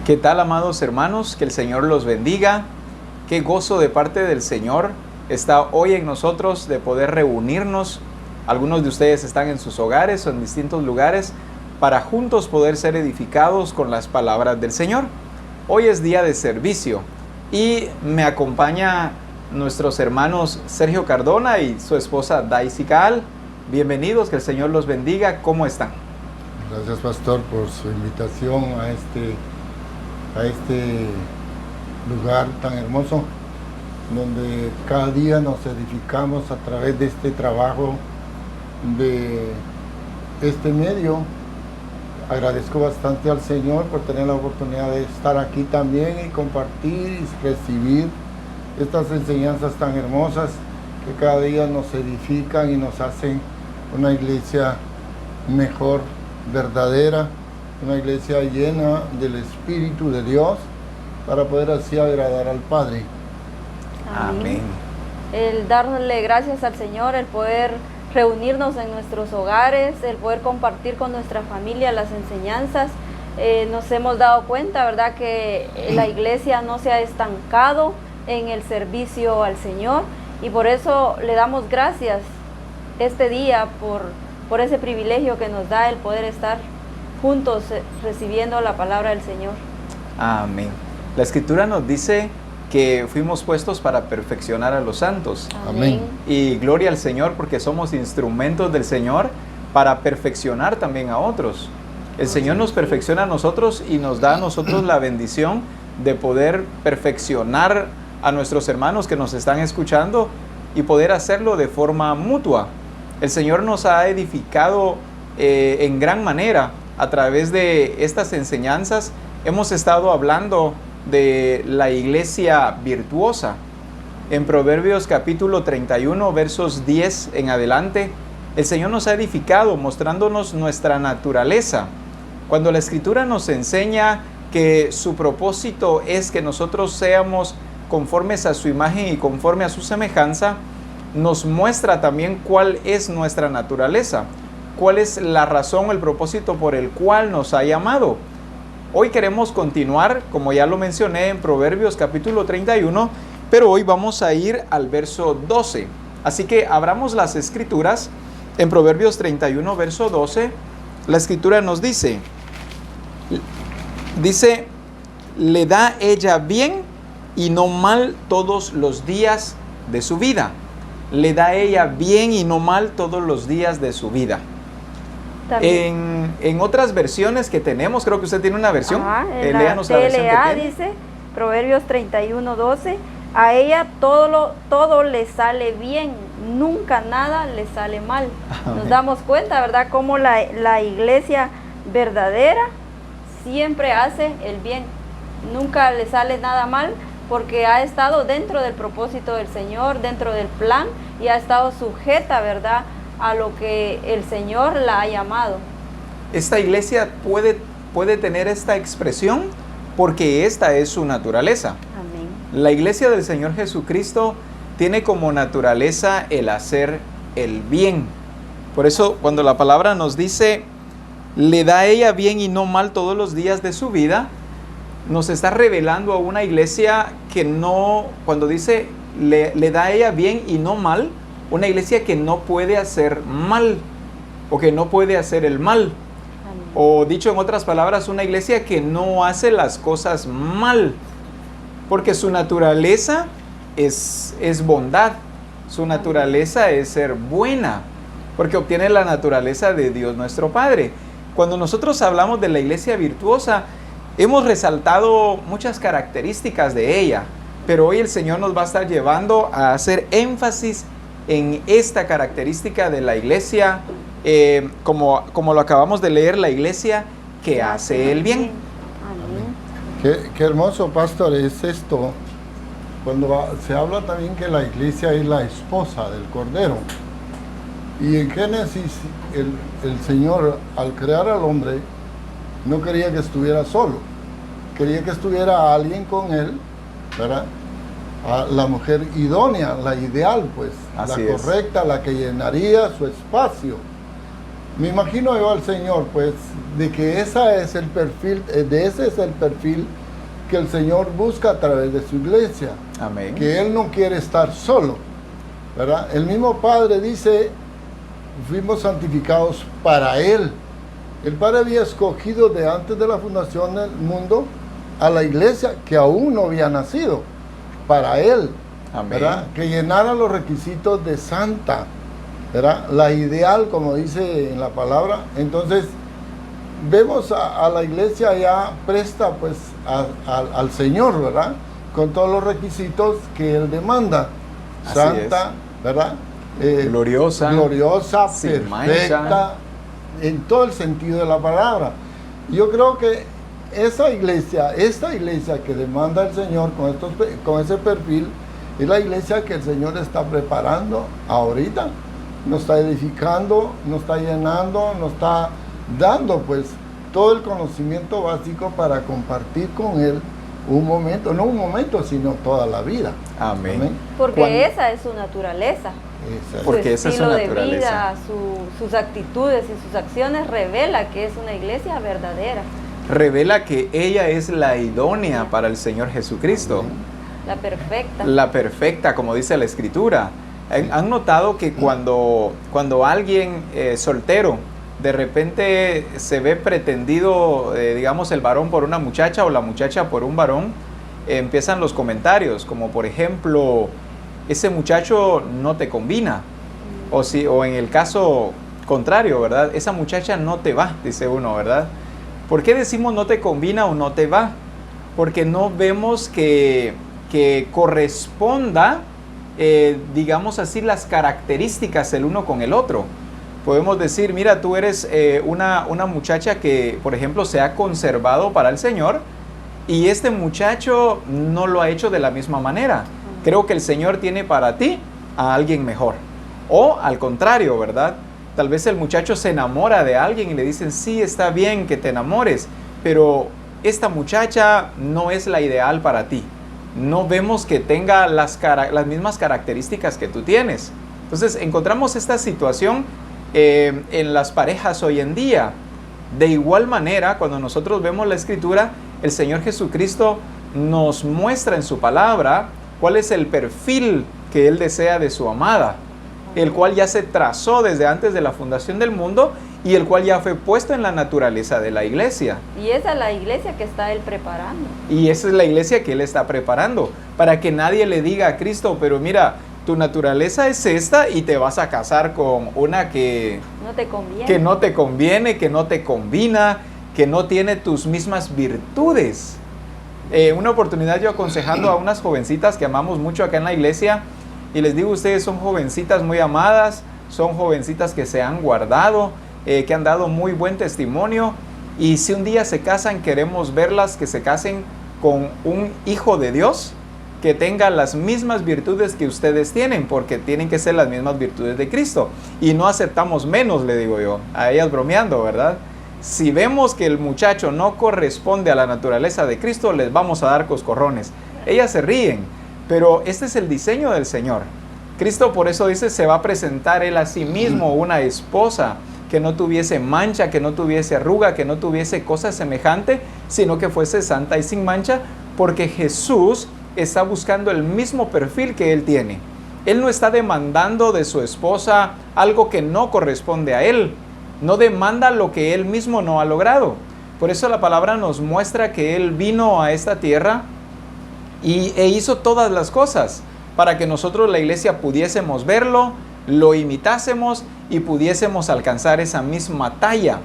¿Qué tal, amados hermanos? Que el Señor los bendiga. Qué gozo de parte del Señor está hoy en nosotros de poder reunirnos. Algunos de ustedes están en sus hogares o en distintos lugares para juntos poder ser edificados con las palabras del Señor. Hoy es día de servicio y me acompaña nuestros hermanos Sergio Cardona y su esposa Daisy Caal. Bienvenidos, que el Señor los bendiga. ¿Cómo están? Gracias, pastor, por su invitación a este lugar tan hermoso, donde cada día nos edificamos a través de este trabajo, de este medio. Agradezco bastante al Señor por tener la oportunidad de estar aquí también y compartir y recibir estas enseñanzas tan hermosas que cada día nos edifican y nos hacen una iglesia mejor, verdadera, una iglesia llena del Espíritu de Dios, para poder así agradar al Padre. Amén. El darle gracias al Señor, el poder reunirnos en nuestros hogares, el poder compartir con nuestra familia las enseñanzas. Nos hemos dado cuenta, ¿verdad?, que la iglesia no se ha estancado en el servicio al Señor, y por eso le damos gracias este día por ese privilegio que nos da el poder estar juntos recibiendo la palabra del Señor. Amén. La Escritura nos dice que fuimos puestos para perfeccionar a los santos. Amén. Y gloria al Señor, porque somos instrumentos del Señor para perfeccionar también a otros. El Señor nos perfecciona a nosotros y nos da a nosotros la bendición de poder perfeccionar a nuestros hermanos que nos están escuchando y poder hacerlo de forma mutua. El Señor nos ha edificado en gran manera a través de estas enseñanzas. Hemos estado hablando de la iglesia virtuosa. En Proverbios capítulo 31, versos 10 en adelante, el Señor nos ha edificado mostrándonos nuestra naturaleza. Cuando la Escritura nos enseña que su propósito es que nosotros seamos conformes a su imagen y conforme a su semejanza, nos muestra también cuál es nuestra naturaleza, cuál es la razón, el propósito por el cual nos ha llamado. Hoy queremos continuar, como ya lo mencioné, en Proverbios capítulo 31, pero hoy vamos a ir al verso 12. Así que abramos las Escrituras en Proverbios 31, verso 12. La Escritura nos dice, le da ella bien y no mal todos los días de su vida. Le da ella bien y no mal todos los días de su vida. En otras versiones que tenemos, creo que usted tiene una versión. En la TLA dice, Proverbios 31:12, a ella todo le sale bien, nunca nada le sale mal. Amén. Nos damos cuenta, ¿verdad?, cómo la iglesia verdadera siempre hace el bien, nunca le sale nada mal, porque ha estado dentro del propósito del Señor, dentro del plan, y ha estado sujeta, ¿verdad?, a lo que el Señor la ha llamado. Esta iglesia puede tener esta expresión porque esta es su naturaleza. Amén. La iglesia del Señor Jesucristo tiene como naturaleza el hacer el bien. Por eso, cuando la palabra nos dice, le da a ella bien y no mal todos los días de su vida, nos está revelando a una iglesia que no, cuando dice le da a ella bien y no mal, una iglesia que no puede hacer mal o que no puede hacer el mal. Amén. O dicho en otras palabras, una iglesia que no hace las cosas mal, porque su naturaleza es bondad, su naturaleza es ser buena, porque obtiene la naturaleza de Dios nuestro Padre. Cuando nosotros hablamos de la iglesia virtuosa, hemos resaltado muchas características de ella, pero hoy el Señor nos va a estar llevando a hacer énfasis en esta característica de la iglesia, como lo acabamos de leer, la iglesia que hace el bien. Amén. Qué hermoso, pastor, es esto, cuando se habla también que la iglesia es la esposa del Cordero. Y en Génesis, el Señor, al crear al hombre, no quería que estuviera solo, quería que estuviera alguien con él, ¿verdad? A la mujer idónea, la ideal, pues, Así la correcta, la que llenaría su espacio. Me imagino yo al Señor, pues, de que ese es el perfil que el Señor busca a través de su iglesia. Amén. Que Él no quiere estar solo, ¿verdad? El mismo Padre dice, fuimos santificados para Él. El Padre había escogido de antes de la fundación del mundo a la iglesia que aún no había nacido, para Él, Amén. ¿verdad? Que llenara los requisitos de santa, ¿verdad? La ideal, como dice en la palabra. Entonces, vemos a la iglesia ya presta pues al Señor, ¿verdad? Con todos los requisitos que Él demanda. Así Santa, ¿verdad? Gloriosa, perfecta, mancha, en todo el sentido de la palabra. Yo creo que esta iglesia que demanda el Señor con ese perfil, es la iglesia que el Señor está preparando ahorita. Nos está edificando, nos está llenando, nos está dando pues todo el conocimiento básico para compartir con Él un momento, no un momento, sino toda la vida. Amén. Amén. Porque esa es su naturaleza. Porque esa es su estilo de naturaleza. vida, sus actitudes y sus acciones revela que es una iglesia verdadera. Revela que ella es la idónea para el Señor Jesucristo. La perfecta. La perfecta, como dice la Escritura. ¿Han notado que cuando alguien soltero de repente se ve pretendido, digamos, el varón por una muchacha o la muchacha por un varón, empiezan los comentarios, como por ejemplo, ese muchacho no te combina, o en el caso contrario, ¿verdad? Esa muchacha no te va, dice uno, ¿verdad? ¿Por qué decimos no te combina o no te va? Porque no vemos que corresponda, digamos así, las características el uno con el otro. Podemos decir, mira, tú eres una muchacha que, por ejemplo, se ha conservado para el Señor y este muchacho no lo ha hecho de la misma manera. Creo que el Señor tiene para ti a alguien mejor. O al contrario, ¿verdad? Tal vez el muchacho se enamora de alguien y le dicen, sí, está bien que te enamores, pero esta muchacha no es la ideal para ti. No vemos que tenga las mismas características que tú tienes. Entonces encontramos esta situación en las parejas hoy en día. De igual manera, cuando nosotros vemos la Escritura, el Señor Jesucristo nos muestra en su palabra cuál es el perfil que Él desea de su amada, el cual ya se trazó desde antes de la fundación del mundo y el cual ya fue puesto en la naturaleza de la iglesia. Y esa es la iglesia que está Él preparando. Y esa es la iglesia que Él está preparando, para que nadie le diga a Cristo, pero mira, tu naturaleza es esta y te vas a casar con una que no te conviene, que no te combina, que no tiene tus mismas virtudes. Una oportunidad yo aconsejando a unas jovencitas que amamos mucho acá en la iglesia, y les digo, ustedes son jovencitas muy amadas, son jovencitas que se han guardado, que han dado muy buen testimonio, y si un día se casan, queremos verlas que se casen con un hijo de Dios, que tenga las mismas virtudes que ustedes tienen, porque tienen que ser las mismas virtudes de Cristo, y no aceptamos menos, le digo yo, a ellas bromeando, ¿verdad? Si vemos que el muchacho no corresponde a la naturaleza de Cristo, les vamos a dar coscorrones. Ellas se ríen, pero este es el diseño del Señor. Cristo por eso dice, se va a presentar Él a sí mismo una esposa que no tuviese mancha, que no tuviese arruga, que no tuviese cosa semejante, sino que fuese santa y sin mancha, porque Jesús está buscando el mismo perfil que Él tiene. Él no está demandando de su esposa algo que no corresponde a Él. No demanda lo que Él mismo no ha logrado. Por eso la palabra nos muestra que Él vino a esta tierra e hizo todas las cosas para que nosotros, la iglesia, pudiésemos verlo, lo imitásemos y pudiésemos alcanzar esa misma talla.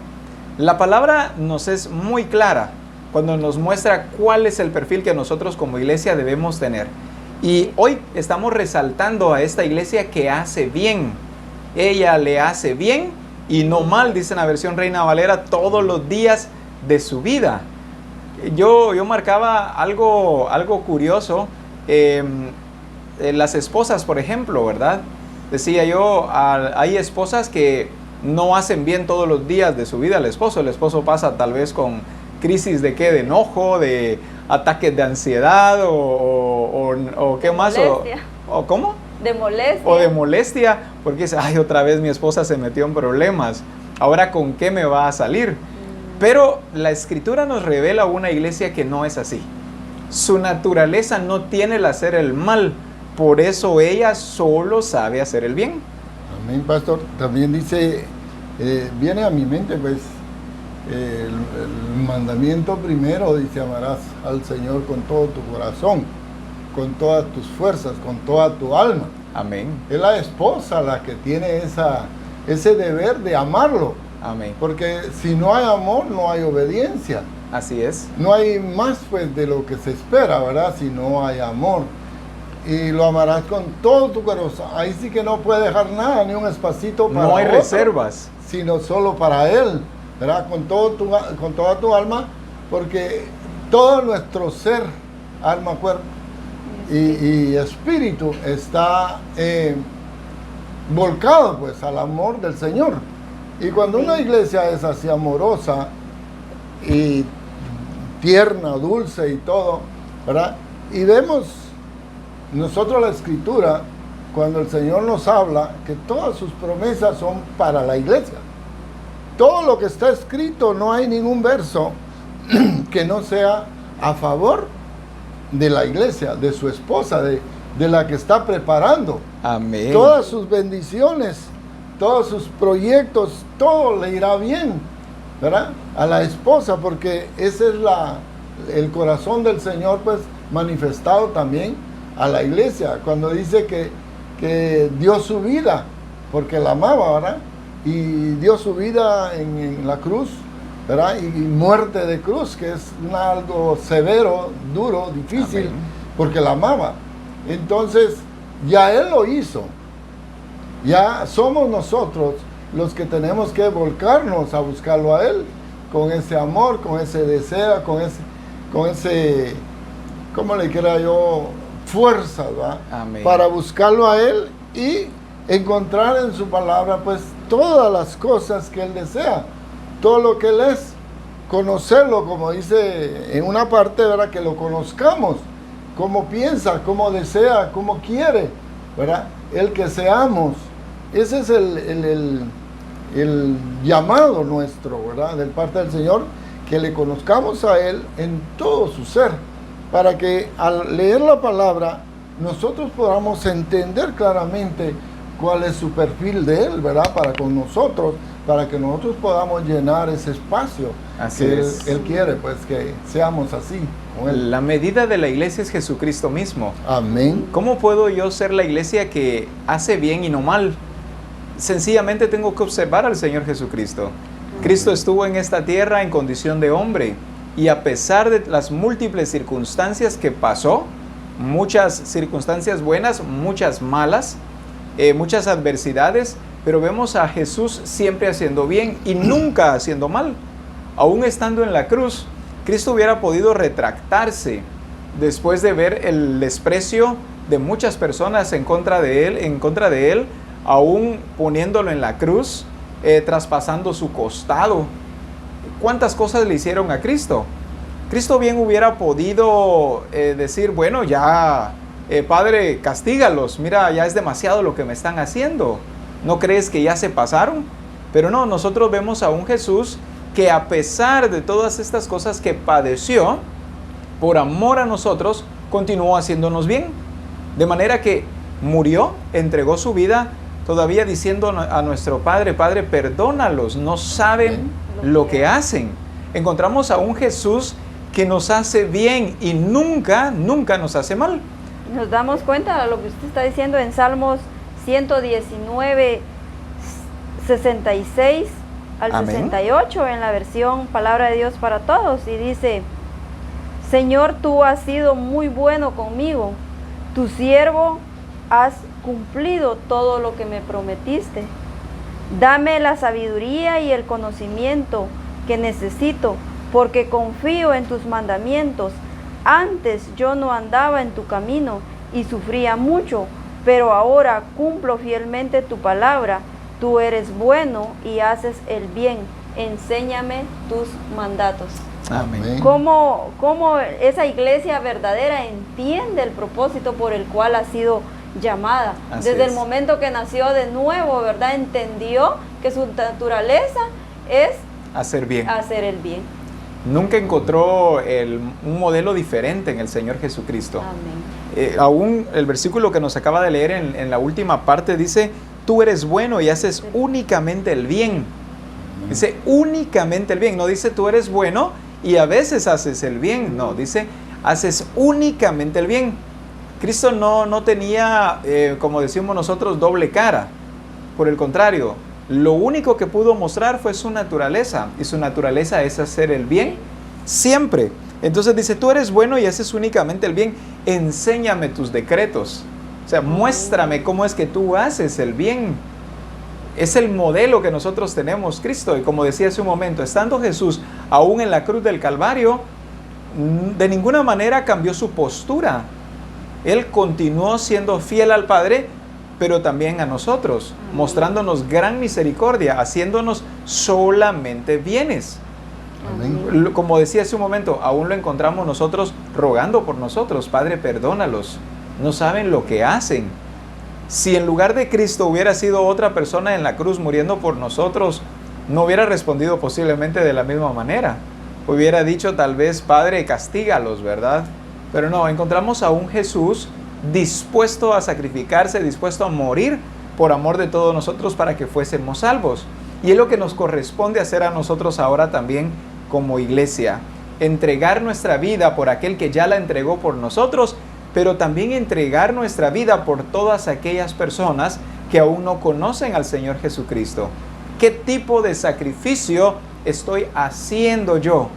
La palabra nos es muy clara cuando nos muestra cuál es el perfil que nosotros como iglesia debemos tener. Y hoy estamos resaltando a esta iglesia que hace bien. Ella le hace bien y no mal, dice en la versión Reina Valera, todos los días de su vida. Yo marcaba algo curioso. Las esposas, por ejemplo, ¿verdad? Decía yo, hay esposas que no hacen bien todos los días de su vida al esposo. El esposo pasa tal vez con crisis de ¿qué? De enojo, de ataques de ansiedad o ¿qué más? ¿O cómo? De molestia. O de molestia, porque dice, ay, otra vez mi esposa se metió en problemas. ahora ¿con qué me va a salir? Pero la Escritura nos revela una iglesia que no es así. Su naturaleza no tiene el hacer el mal, por eso ella solo sabe hacer el bien. Amén, pastor. También dice, viene a mi mente pues el mandamiento primero, dice, amarás al Señor con todo tu corazón, con todas tus fuerzas, con toda tu alma. Amén. Es la esposa la que tiene ese deber de amarlo. Amén. Porque si no hay amor, no hay obediencia. Así es. No hay más pues de lo que se espera, ¿verdad? Si no hay amor. Y lo amarás con todo tu corazón. Ahí sí que no puede dejar nada, ni un espacito para No hay otro, reservas. sino solo para Él, ¿verdad? Con toda tu alma, porque todo nuestro ser, alma, cuerpo y espíritu está volcado pues al amor del Señor. Y cuando una iglesia es así amorosa y tierna, dulce y todo, ¿verdad? Y vemos nosotros la Escritura, cuando el Señor nos habla, que todas sus promesas son para la iglesia. Todo lo que está escrito, no hay ningún verso que no sea a favor de la iglesia, de su esposa, de la que está preparando. Amén. Todas sus bendiciones, todos sus proyectos, todo le irá bien, ¿verdad? A la esposa, porque ese es el corazón del Señor, pues, manifestado también a la iglesia, cuando dice que dio su vida, porque la amaba, ¿verdad? Y dio su vida en la cruz, ¿verdad? Y muerte de cruz, que es algo severo, duro, difícil, Amén. porque la amaba. Entonces, ya Él lo hizo. Ya somos nosotros los que tenemos que volcarnos a buscarlo a Él, con ese amor, con ese deseo, con ese, ¿cómo le quiera yo? Fuerza, ¿verdad? Amén. Para buscarlo a Él y encontrar en su palabra, pues, todas las cosas que Él desea, todo lo que Él es, conocerlo, como dice en una parte, ¿verdad? Que lo conozcamos, cómo piensa, cómo desea, cómo quiere, ¿verdad? El que seamos. Ese es el llamado nuestro, ¿verdad? Del parte del Señor, que le conozcamos a Él en todo su ser, para que al leer la palabra nosotros podamos entender claramente cuál es su perfil de Él, ¿verdad? Para con nosotros, para que nosotros podamos llenar ese espacio Así que es. Él quiere, pues, que seamos así con Él. La medida de la iglesia es Jesucristo mismo. Amén. ¿Cómo puedo yo ser la iglesia que hace bien y no mal? Sencillamente tengo que observar al Señor Jesucristo. Cristo estuvo en esta tierra en condición de hombre, y a pesar de las múltiples circunstancias que pasó, muchas circunstancias buenas, muchas malas, muchas adversidades, pero vemos a Jesús siempre haciendo bien y nunca haciendo mal. Aún estando en la cruz, Cristo hubiera podido retractarse después de ver el desprecio de muchas personas en contra de él, aún poniéndolo en la cruz, traspasando su costado. ¿Cuántas cosas le hicieron a Cristo? Cristo bien hubiera podido decir, bueno, ya, Padre, castígalos, mira, ya es demasiado lo que me están haciendo. ¿No crees que ya se pasaron? Pero no, nosotros vemos a un Jesús que a pesar de todas estas cosas que padeció, por amor a nosotros, continuó haciéndonos bien. De manera que murió, entregó su vida, todavía diciendo a nuestro Padre, Padre, perdónalos, no saben lo que hacen. Encontramos a un Jesús que nos hace bien y nunca nos hace mal. Nos damos cuenta de lo que usted está diciendo en Salmos 119, 66 al Amén. 68, en la versión Palabra de Dios para Todos, y dice: Señor, tú has sido muy bueno conmigo, tu siervo has cumplido todo lo que me prometiste. Dame la sabiduría y el conocimiento que necesito, porque confío en tus mandamientos. Antes yo no andaba en tu camino y sufría mucho, pero ahora cumplo fielmente tu palabra. Tú eres bueno y haces el bien. Enséñame tus mandatos. Amén. ¿Cómo esa iglesia verdadera entiende el propósito por el cual ha sido llamada. Así Desde es. el momento que nació de nuevo, ¿verdad? Entendió que su naturaleza es Hacer bien. hacer el bien. Nunca encontró un modelo diferente en el Señor Jesucristo. Amén. Aún el versículo que nos acaba de leer en la última parte dice, tú eres bueno y haces únicamente el bien. Dice únicamente el bien, no dice tú eres bueno y a veces haces el bien, no, dice haces únicamente el bien. Cristo no tenía, como decimos nosotros, doble cara. Por el contrario, lo único que pudo mostrar fue su naturaleza, y su naturaleza es hacer el bien siempre. Entonces dice, tú eres bueno y haces únicamente el bien, enséñame tus decretos. O sea, muéstrame cómo es que tú haces el bien. Es el modelo que nosotros tenemos, Cristo. Y como decía hace un momento, estando Jesús aún en la cruz del Calvario, de ninguna manera cambió su postura. Él continuó siendo fiel al Padre, pero también a nosotros, mostrándonos gran misericordia, haciéndonos solamente bienes. Amén. Como decía hace un momento, aún lo encontramos nosotros rogando por nosotros, Padre, perdónalos, no saben lo que hacen. Si en lugar de Cristo hubiera sido otra persona en la cruz muriendo por nosotros, no hubiera respondido posiblemente de la misma manera. Hubiera dicho tal vez, Padre, castígalos, ¿verdad? Pero no, encontramos a un Jesús dispuesto a sacrificarse, dispuesto a morir por amor de todos nosotros para que fuésemos salvos. Y es lo que nos corresponde hacer a nosotros ahora también como iglesia. Entregar nuestra vida por aquel que ya la entregó por nosotros, pero también entregar nuestra vida por todas aquellas personas que aún no conocen al Señor Jesucristo. ¿Qué tipo de sacrificio estoy haciendo yo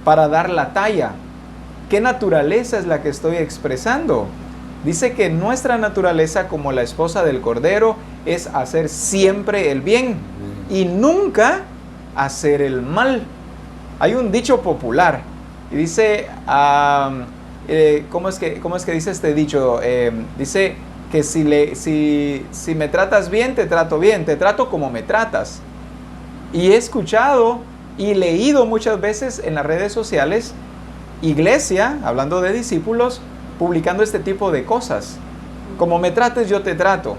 para dar la talla? ¿Qué naturaleza es la que estoy expresando? Dice que nuestra naturaleza, como la esposa del Cordero, es hacer siempre el bien y nunca hacer el mal. Hay un dicho popular y dice, ¿cómo es que dice este dicho? Dice que si me tratas bien, te trato como me tratas. Y he escuchado y leído muchas veces en las redes sociales, iglesia, hablando de discípulos, publicando este tipo de cosas. Como me trates, yo te trato.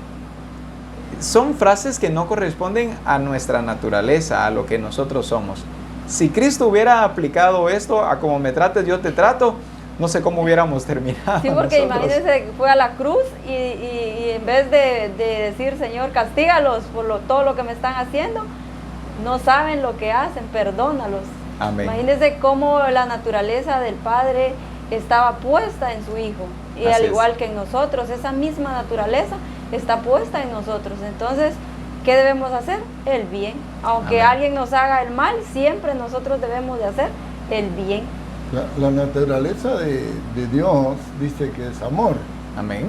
Son frases que no corresponden a nuestra naturaleza, a lo que nosotros somos. Si Cristo hubiera aplicado esto a como me trates, yo te trato, no sé cómo hubiéramos terminado. Sí, porque nosotros. imagínense que fue a la cruz y en vez de decir, Señor, castígalos por todo lo que me están haciendo, no saben lo que hacen, perdónalos. Amén. Imagínense cómo la naturaleza del Padre estaba puesta en su Hijo. Y Así al es. igual que en nosotros, esa misma naturaleza está puesta en nosotros. Entonces, ¿qué debemos hacer? El bien. Aunque Amén. alguien nos haga el mal, siempre nosotros debemos de hacer el bien. La naturaleza de Dios dice que es amor. Amén.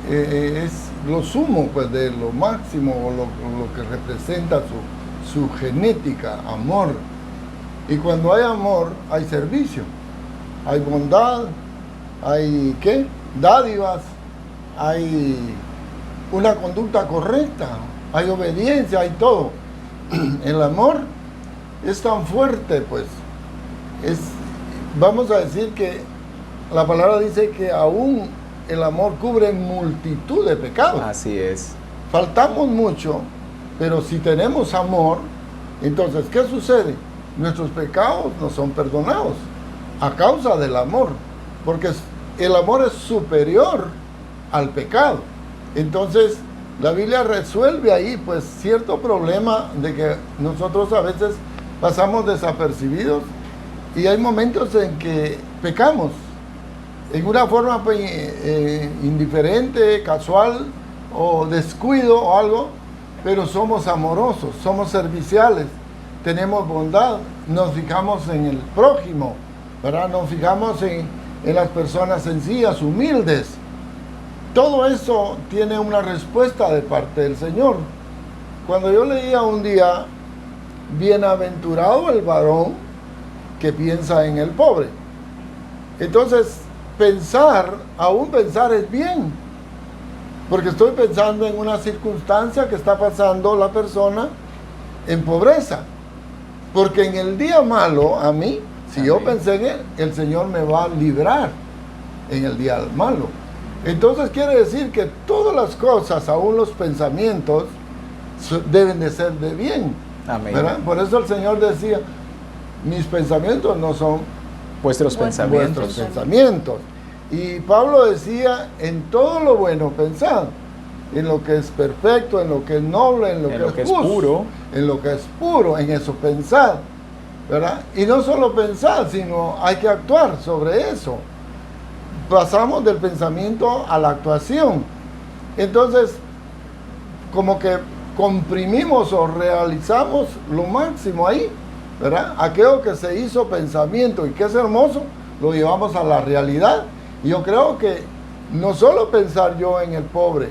Es lo sumo, pues, de lo máximo, o lo que representa su genética, amor. Y cuando hay amor, hay servicio, hay bondad, hay ¿qué? Dádivas, hay una conducta correcta, hay obediencia, hay todo. El amor es tan fuerte, pues, vamos a decir que la palabra dice que aún el amor cubre multitud de pecados. Así es. Faltamos mucho, pero si tenemos amor, entonces, ¿qué sucede? Nuestros pecados no son perdonados a causa del amor, porque el amor es superior al pecado. Entonces, la Biblia resuelve ahí, pues, cierto problema de que nosotros a veces pasamos desapercibidos y hay momentos en que pecamos en una forma, pues, indiferente, casual o descuido o algo, pero somos amorosos, somos serviciales, tenemos bondad, nos fijamos en el prójimo, ¿verdad? Nos fijamos en las personas sencillas, humildes. Todo eso tiene una respuesta de parte del Señor. Cuando yo leía un día, bienaventurado el varón que piensa en el pobre. Entonces, aún pensar es bien, porque estoy pensando en una circunstancia que está pasando la persona en pobreza. Porque en el día malo, a mí, si yo pensé en él, el Señor me va a librar en el día malo. Entonces quiere decir que todas las cosas, aún los pensamientos, deben de ser de bien. Amén. ¿Verdad? Por eso el Señor decía, mis pensamientos no son Vuestros pensamientos. vuestros pensamientos. Y Pablo decía, en todo lo bueno pensad, en lo que es perfecto, en lo que es noble, en lo que es justo, puro, en lo que es puro, en eso pensad, ¿verdad? Y no solo pensar, sino hay que actuar sobre eso. Pasamos del pensamiento a la actuación. Entonces, como que comprimimos o realizamos lo máximo ahí, ¿verdad? Aquello que se hizo pensamiento y que es hermoso, lo llevamos a la realidad. Y yo creo que no solo pensar yo en el pobre,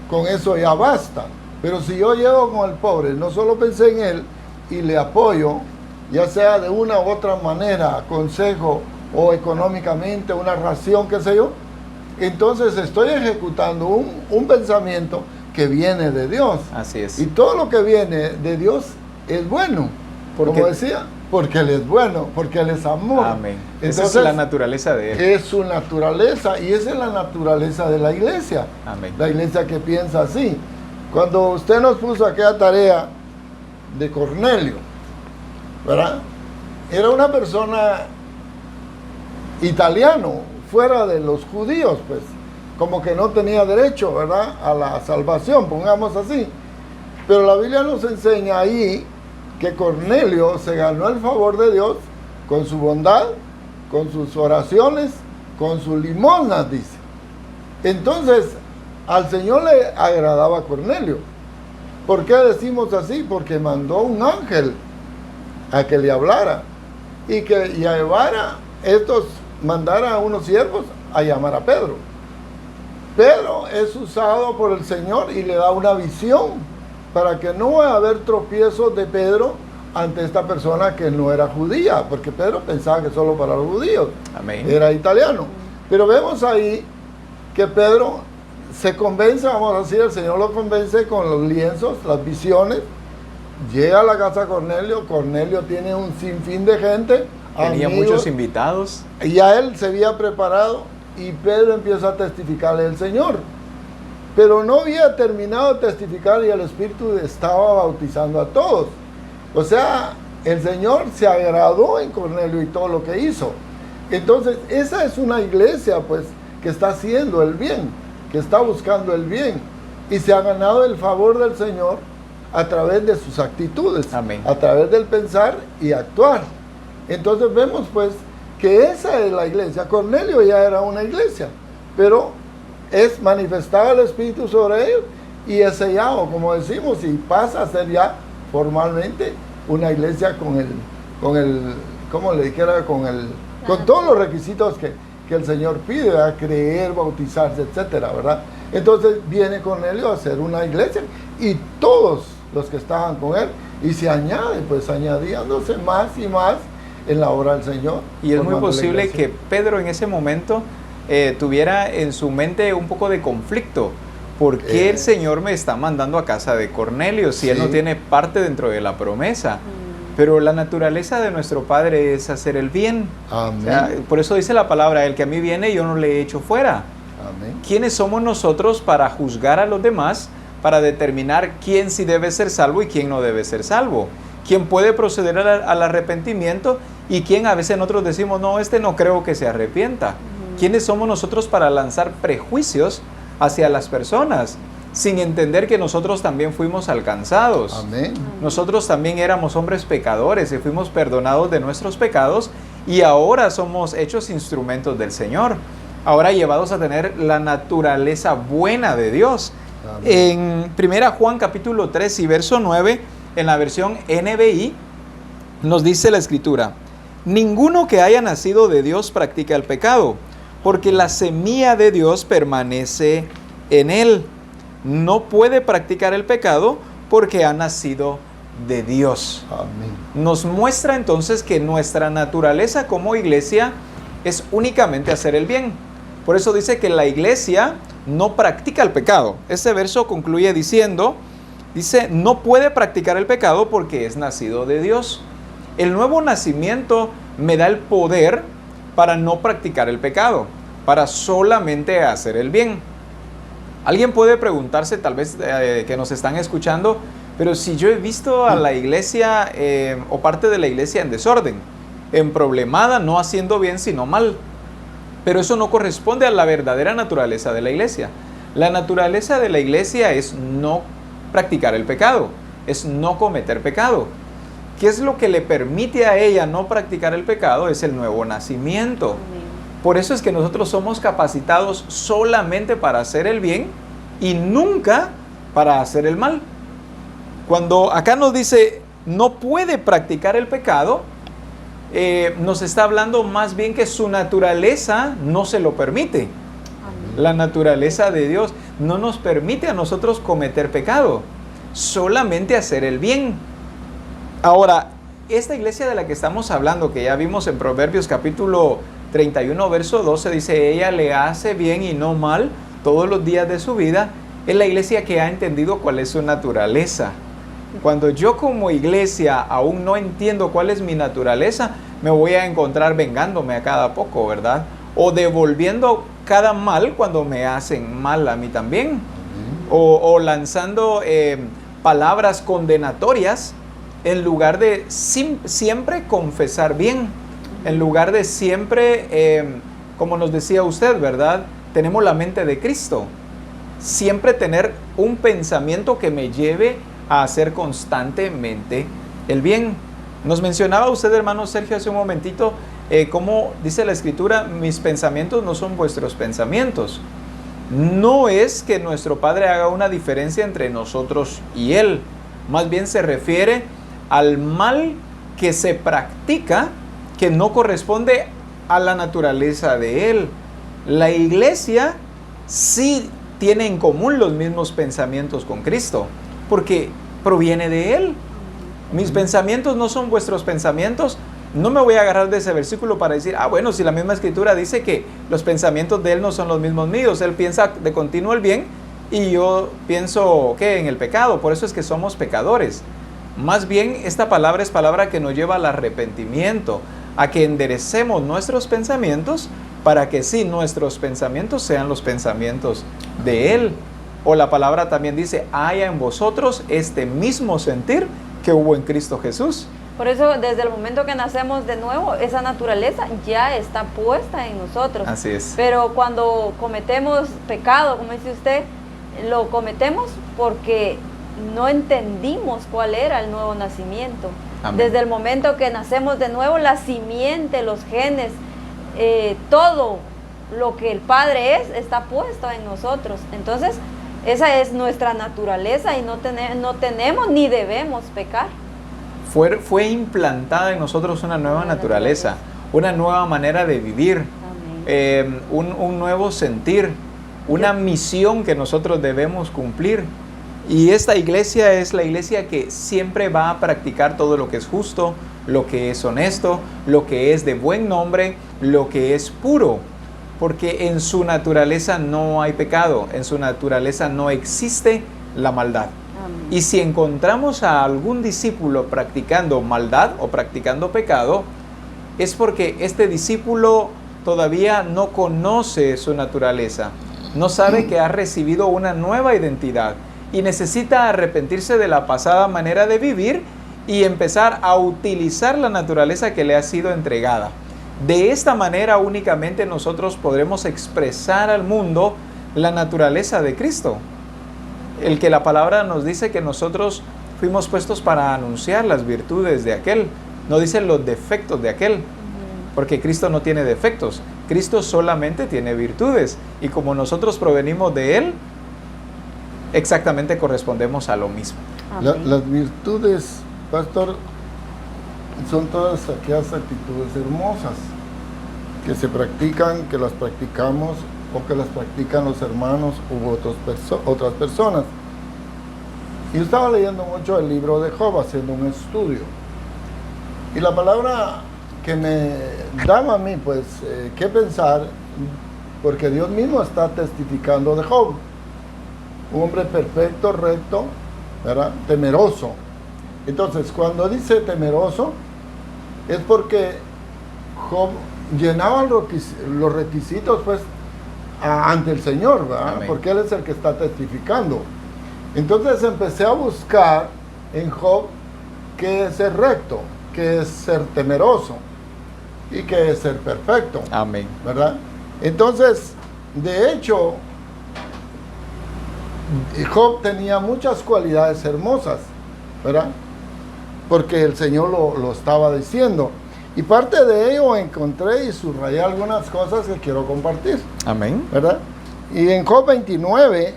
con eso ya basta. Pero si yo llego con el pobre, no solo pensé en él y le apoyo, ya sea de una u otra manera, consejo o económicamente, una ración, qué sé yo, entonces estoy ejecutando un pensamiento que viene de Dios. Así es. Y todo lo que viene de Dios es bueno. Porque, como decía, porque Él es bueno, porque Él es amor. Amén. Entonces, esa es la naturaleza de Él. Es su naturaleza y esa es la naturaleza de la iglesia. Amén. La iglesia que piensa así. Cuando usted nos puso aquella tarea de Cornelio, ¿verdad? Era una persona italiano, fuera de los judíos, pues, como que no tenía derecho, ¿verdad?, a la salvación, pongamos así. Pero la Biblia nos enseña ahí que Cornelio se ganó el favor de Dios con su bondad, con sus oraciones, con sus limosnas, dice. Entonces, al Señor le agradaba a Cornelio. ¿Por qué decimos así? Porque mandó un ángel a que le hablara y que llevara mandara a unos siervos a llamar a Pedro. Pedro es usado por el Señor y le da una visión para que no vaya a haber tropiezos de Pedro ante esta persona que no era judía, porque Pedro pensaba que solo para los judíos. Amén. Era italiano. Pero vemos ahí que Pedro se convence, vamos a decir, el Señor lo convence con los lienzos, las visiones. Llega a la casa de Cornelio. Cornelio tiene un sinfín de gente, tenía amigos, muchos invitados. y a él se había preparado y Pedro empieza a testificarle al Señor. Pero no había terminado de testificar y el Espíritu estaba bautizando a todos. O sea, el Señor se agradó en Cornelio y todo lo que hizo. Entonces, esa es una iglesia, pues, que está haciendo el bien, que está buscando el bien y se ha ganado el favor del Señor a través de sus actitudes, Amén. a través del pensar y actuar. Entonces vemos, pues, que esa es la iglesia. Cornelio ya era una iglesia, pero es manifestado el Espíritu sobre ellos y es sellado, como decimos, y pasa a ser ya formalmente una iglesia como le dijera, con todos los requisitos que el Señor pide, a creer, bautizarse, etcétera, ¿verdad? Entonces viene Cornelio a ser una iglesia y todos los que estaban con él, y se añade, pues añadiéndose más y más en la obra del Señor. Y es muy posible que Pedro en ese momento tuviera en su mente un poco de conflicto. ¿Por qué el Señor me está mandando a casa de Cornelio si él no tiene parte dentro de la promesa? Pero la naturaleza de nuestro Padre es hacer el bien. Amén. O sea, por eso dice la palabra, el que a mí viene yo no le he hecho fuera. Amén. ¿Quiénes somos nosotros para juzgar a los demás, para determinar quién sí debe ser salvo y quién no debe ser salvo? ¿Quién puede proceder al arrepentimiento y quién a veces nosotros decimos, no, no creo que se arrepienta? ¿Quiénes somos nosotros para lanzar prejuicios hacia las personas, sin entender que nosotros también fuimos alcanzados? Amén. Nosotros también éramos hombres pecadores y fuimos perdonados de nuestros pecados y ahora somos hechos instrumentos del Señor, ahora llevados a tener la naturaleza buena de Dios. Amén. En 1 Juan capítulo 3 y verso 9, en la versión NBI, nos dice la Escritura: ninguno que haya nacido de Dios practica el pecado, porque la semilla de Dios permanece en él. No puede practicar el pecado porque ha nacido de Dios. Amén. Nos muestra entonces que nuestra naturaleza como iglesia es únicamente hacer el bien. Por eso dice que la iglesia no practica el pecado. Este verso concluye diciendo, no puede practicar el pecado porque es nacido de Dios. El nuevo nacimiento me da el poder para no practicar el pecado. para solamente hacer el bien. Alguien puede preguntarse, tal vez que nos están escuchando, pero si yo he visto a la iglesia o parte de la iglesia en desorden, en problemada, no haciendo bien sino mal. Pero eso no corresponde a la verdadera naturaleza de la iglesia. La naturaleza de la iglesia es no practicar el pecado, es no cometer pecado. ¿Qué es lo que le permite a ella no practicar el pecado? Es el nuevo nacimiento. Por eso es que nosotros somos capacitados solamente para hacer el bien y nunca para hacer el mal. Cuando acá nos dice no puede practicar el pecado, nos está hablando más bien que su naturaleza no se lo permite. Amén. La naturaleza de Dios no nos permite a nosotros cometer pecado, solamente hacer el bien. Ahora, esta iglesia de la que estamos hablando, que ya vimos en Proverbios capítulo 31, verso 12, dice, ella le hace bien y no mal todos los días de su vida, es la iglesia que ha entendido cuál es su naturaleza. Cuando yo como iglesia aún no entiendo cuál es mi naturaleza, me voy a encontrar vengándome a cada poco, ¿verdad? O devolviendo cada mal cuando me hacen mal a mí también. O lanzando palabras condenatorias en lugar de siempre confesar bien. En lugar de siempre, como nos decía usted, ¿verdad? Tenemos la mente de Cristo. Siempre tener un pensamiento que me lleve a hacer constantemente el bien. Nos mencionaba usted, hermano Sergio, hace un momentito, cómo dice la Escritura, mis pensamientos no son vuestros pensamientos. No es que nuestro Padre haga una diferencia entre nosotros y Él. Más bien se refiere al mal que se practica, que no corresponde a la naturaleza de Él. La iglesia sí tiene en común los mismos pensamientos con Cristo, porque proviene de Él. Mis pensamientos no son vuestros pensamientos. No me voy a agarrar de ese versículo para decir, bueno, si la misma Escritura dice que los pensamientos de Él no son los mismos míos. Él piensa de continuo el bien y yo pienso que en el pecado. Por eso es que somos pecadores. Más bien, esta palabra es palabra que nos lleva al arrepentimiento, a que enderecemos nuestros pensamientos para que sí, nuestros pensamientos sean los pensamientos de Él. O la palabra también dice, haya en vosotros este mismo sentir que hubo en Cristo Jesús. Por eso, desde el momento que nacemos de nuevo, esa naturaleza ya está puesta en nosotros. Así es. Pero cuando cometemos pecado, como dice usted, lo cometemos porque no entendimos cuál era el nuevo nacimiento. Amén. Desde el momento que nacemos de nuevo, la simiente, los genes, todo lo que el Padre está puesto en nosotros. Entonces, esa es nuestra naturaleza y no tenemos ni debemos pecar. Fue implantada en nosotros una nueva naturaleza, una nueva manera de vivir, un nuevo sentir, una misión que nosotros debemos cumplir. Y esta iglesia es la iglesia que siempre va a practicar todo lo que es justo, lo que es honesto, lo que es de buen nombre, lo que es puro. Porque en su naturaleza no hay pecado, en su naturaleza no existe la maldad. Amén. Y si encontramos a algún discípulo practicando maldad o practicando pecado, es porque este discípulo todavía no conoce su naturaleza, no sabe que ha recibido una nueva identidad y necesita arrepentirse de la pasada manera de vivir y empezar a utilizar la naturaleza que le ha sido entregada. De esta manera únicamente nosotros podremos expresar al mundo la naturaleza de Cristo. El que la palabra nos dice que nosotros fuimos puestos para anunciar las virtudes de aquel, no dice los defectos de aquel, porque Cristo no tiene defectos, Cristo solamente tiene virtudes y como nosotros provenimos de Él, exactamente correspondemos a lo mismo. Las virtudes, pastor, son todas aquellas actitudes hermosas que se practican, que las practicamos o que las practican los hermanos u otras personas. Yo estaba leyendo mucho el libro de Job, haciendo un estudio. Y la palabra que me daba a mí, pues, qué pensar, porque Dios mismo está testificando de Job. Un hombre perfecto, recto, ¿verdad? Temeroso. Entonces, cuando dice temeroso, es porque Job llenaba los requisitos, pues, ante el Señor, ¿verdad? Amén. Porque Él es el que está testificando. Entonces empecé a buscar en Job qué es ser recto, qué es ser temeroso y qué es ser perfecto, Amén. ¿verdad? Entonces, de hecho, Job tenía muchas cualidades hermosas, ¿verdad? Porque el Señor lo estaba diciendo. Y parte de ello encontré y subrayé algunas cosas que quiero compartir, Amén. ¿verdad? Y en Job 29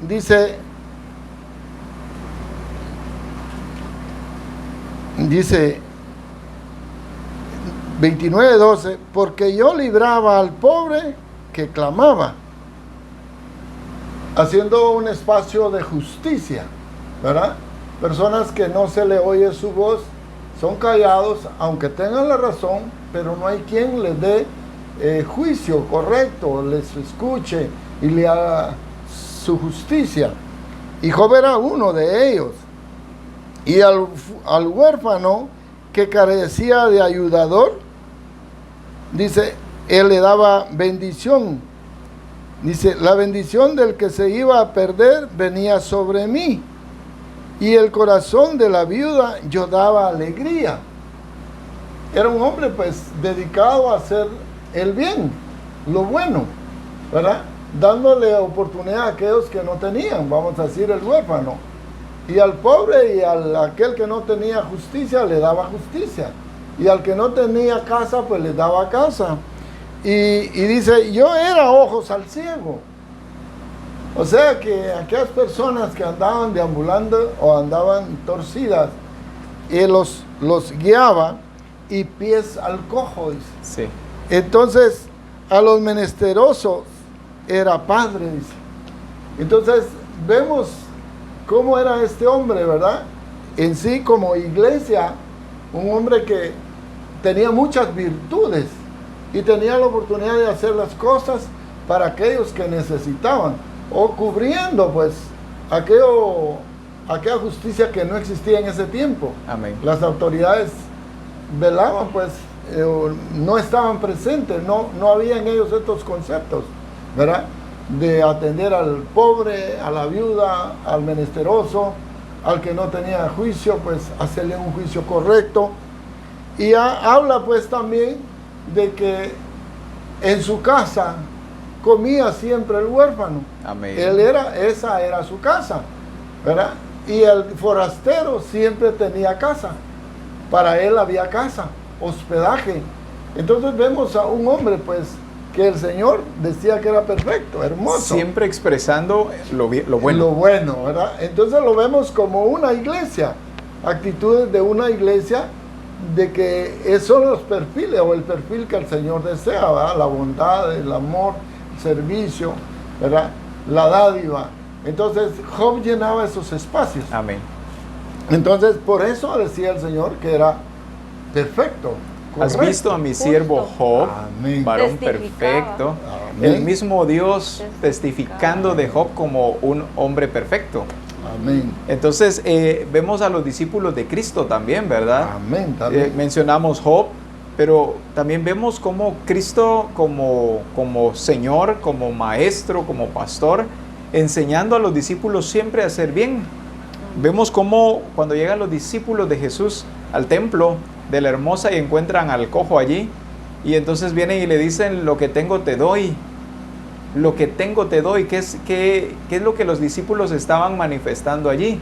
dice 29:12, porque yo libraba al pobre que clamaba, haciendo un espacio de justicia, ¿verdad? Personas que no se le oye su voz, son callados, aunque tengan la razón, pero no hay quien les dé juicio correcto, les escuche y le haga su justicia. Y Job era uno de ellos. Y al huérfano que carecía de ayudador, dice, él le daba bendición. Dice, la bendición del que se iba a perder venía sobre mí, y el corazón de la viuda yo daba alegría. Era un hombre pues dedicado a hacer el bien, lo bueno, ¿verdad? Dándole oportunidad a aquellos que no tenían, vamos a decir el huérfano. Y al pobre y a aquel que no tenía justicia le daba justicia. Y al que no tenía casa pues le daba casa. Y dice, yo era ojos al ciego. O sea que aquellas personas que andaban deambulando o andaban torcidas, él los guiaba, y pies al cojo, dice. Sí. Entonces, a los menesterosos era padre, dice. Entonces, vemos cómo era este hombre, ¿verdad? En sí, como iglesia, un hombre que tenía muchas virtudes y tenía la oportunidad de hacer las cosas para aquellos que necesitaban, o cubriendo pues aquella justicia que no existía en ese tiempo. Amén. Las autoridades velaban pues, no estaban presentes, no había en ellos estos conceptos, ¿verdad? De atender al pobre, a la viuda, al menesteroso, al que no tenía juicio, pues hacerle un juicio correcto. Y habla pues también de que en su casa comía siempre el huérfano. Amén. Esa era su casa, ¿verdad? Y el forastero siempre tenía casa. Para él había casa, hospedaje. Entonces vemos a un hombre pues que el Señor decía que era perfecto, hermoso. Siempre expresando lo bueno. Lo bueno, ¿verdad? Entonces lo vemos como una iglesia, actitudes de una iglesia, de que son los perfiles o el perfil que el Señor desea, ¿verdad? La bondad, el amor, el servicio, ¿verdad? La dádiva. Entonces Job llenaba esos espacios. Amén. Entonces por eso decía el Señor que era perfecto. ¿Has correcto. visto a mi siervo Job, Amén. varón Testificaba. perfecto? Amén. El mismo Dios testificando de Job como un hombre perfecto. Amén. Entonces vemos a los discípulos de Cristo también, ¿verdad? Amén. También. Mencionamos Job, pero también vemos cómo Cristo como Señor, como Maestro, como Pastor, enseñando a los discípulos siempre a hacer bien. Vemos cómo cuando llegan los discípulos de Jesús al templo de la Hermosa y encuentran al cojo allí, y entonces vienen y le dicen, lo que tengo te doy. Lo que tengo te doy. ¿Qué es lo que los discípulos estaban manifestando allí?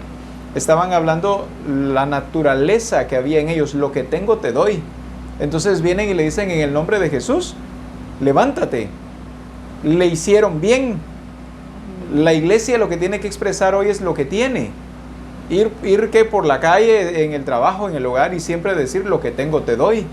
Estaban hablando la naturaleza que había en ellos. Lo que tengo te doy. Entonces vienen y le dicen, en el nombre de Jesús, levántate. Le hicieron bien. La iglesia lo que tiene que expresar hoy es lo que tiene. Ir que por la calle, en el trabajo, en el hogar, y siempre decir, lo que tengo te doy.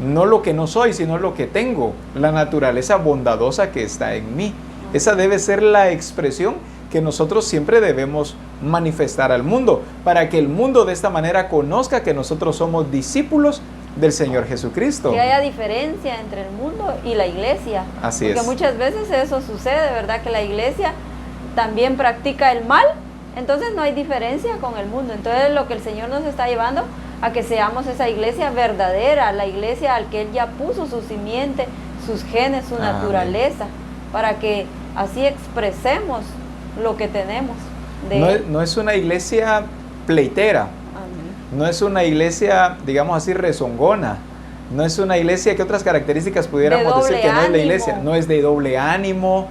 No lo que no soy, sino lo que tengo, la naturaleza bondadosa que está en mí. Esa debe ser la expresión que nosotros siempre debemos manifestar al mundo, para que el mundo de esta manera conozca que nosotros somos discípulos del Señor Jesucristo. Que haya diferencia entre el mundo y la iglesia. Así Porque es. muchas veces eso sucede, ¿verdad? Que la iglesia también practica el mal, entonces no hay diferencia con el mundo. Entonces lo que el Señor nos está llevando a que seamos esa iglesia verdadera, la iglesia al que Él ya puso su simiente, sus genes, su Amén. naturaleza. para que así expresemos lo que tenemos de No Él. no es una iglesia pleitera, Amén. no es una iglesia, digamos así, rezongona. No es una iglesia, ¿qué otras características pudiéramos De doble decir que no es la ánimo. iglesia? No es de doble ánimo,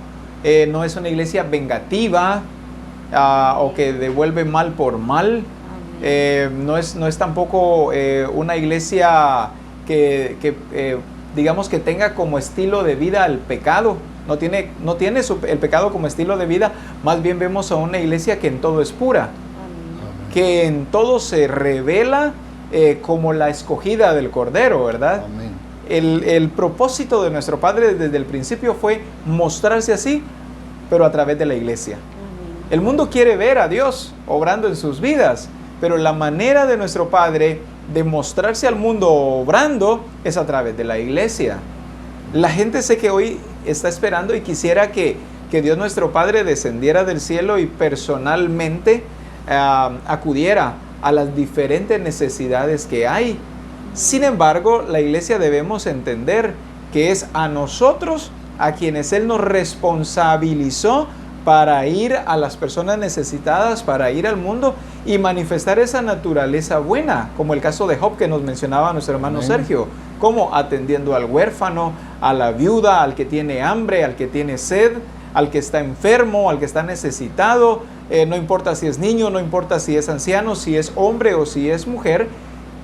no es una iglesia vengativa o que devuelve mal por mal. Amén. No es tampoco una iglesia que digamos que tenga como estilo de vida el pecado. No tiene el pecado como estilo de vida. Más bien vemos a una iglesia que en todo es pura, Amén. que en todo se revela como la escogida del Cordero, ¿verdad? Amén. El propósito de nuestro Padre desde el principio fue mostrarse así, pero a través de la iglesia. Amén. El mundo quiere ver a Dios obrando en sus vidas, pero la manera de nuestro Padre de mostrarse al mundo obrando es a través de la iglesia. La gente sé que hoy está esperando y quisiera que Dios nuestro Padre descendiera del cielo y personalmente acudiera a las diferentes necesidades que hay. Sin embargo, la iglesia debemos entender que es a nosotros a quienes Él nos responsabilizó para ir a las personas necesitadas, para ir al mundo y manifestar esa naturaleza buena, como el caso de Job que nos mencionaba nuestro hermano Amén. Sergio, como atendiendo al huérfano, a la viuda, al que tiene hambre, al que tiene sed, al que está enfermo, al que está necesitado, no importa si es niño, no importa si es anciano, si es hombre o si es mujer,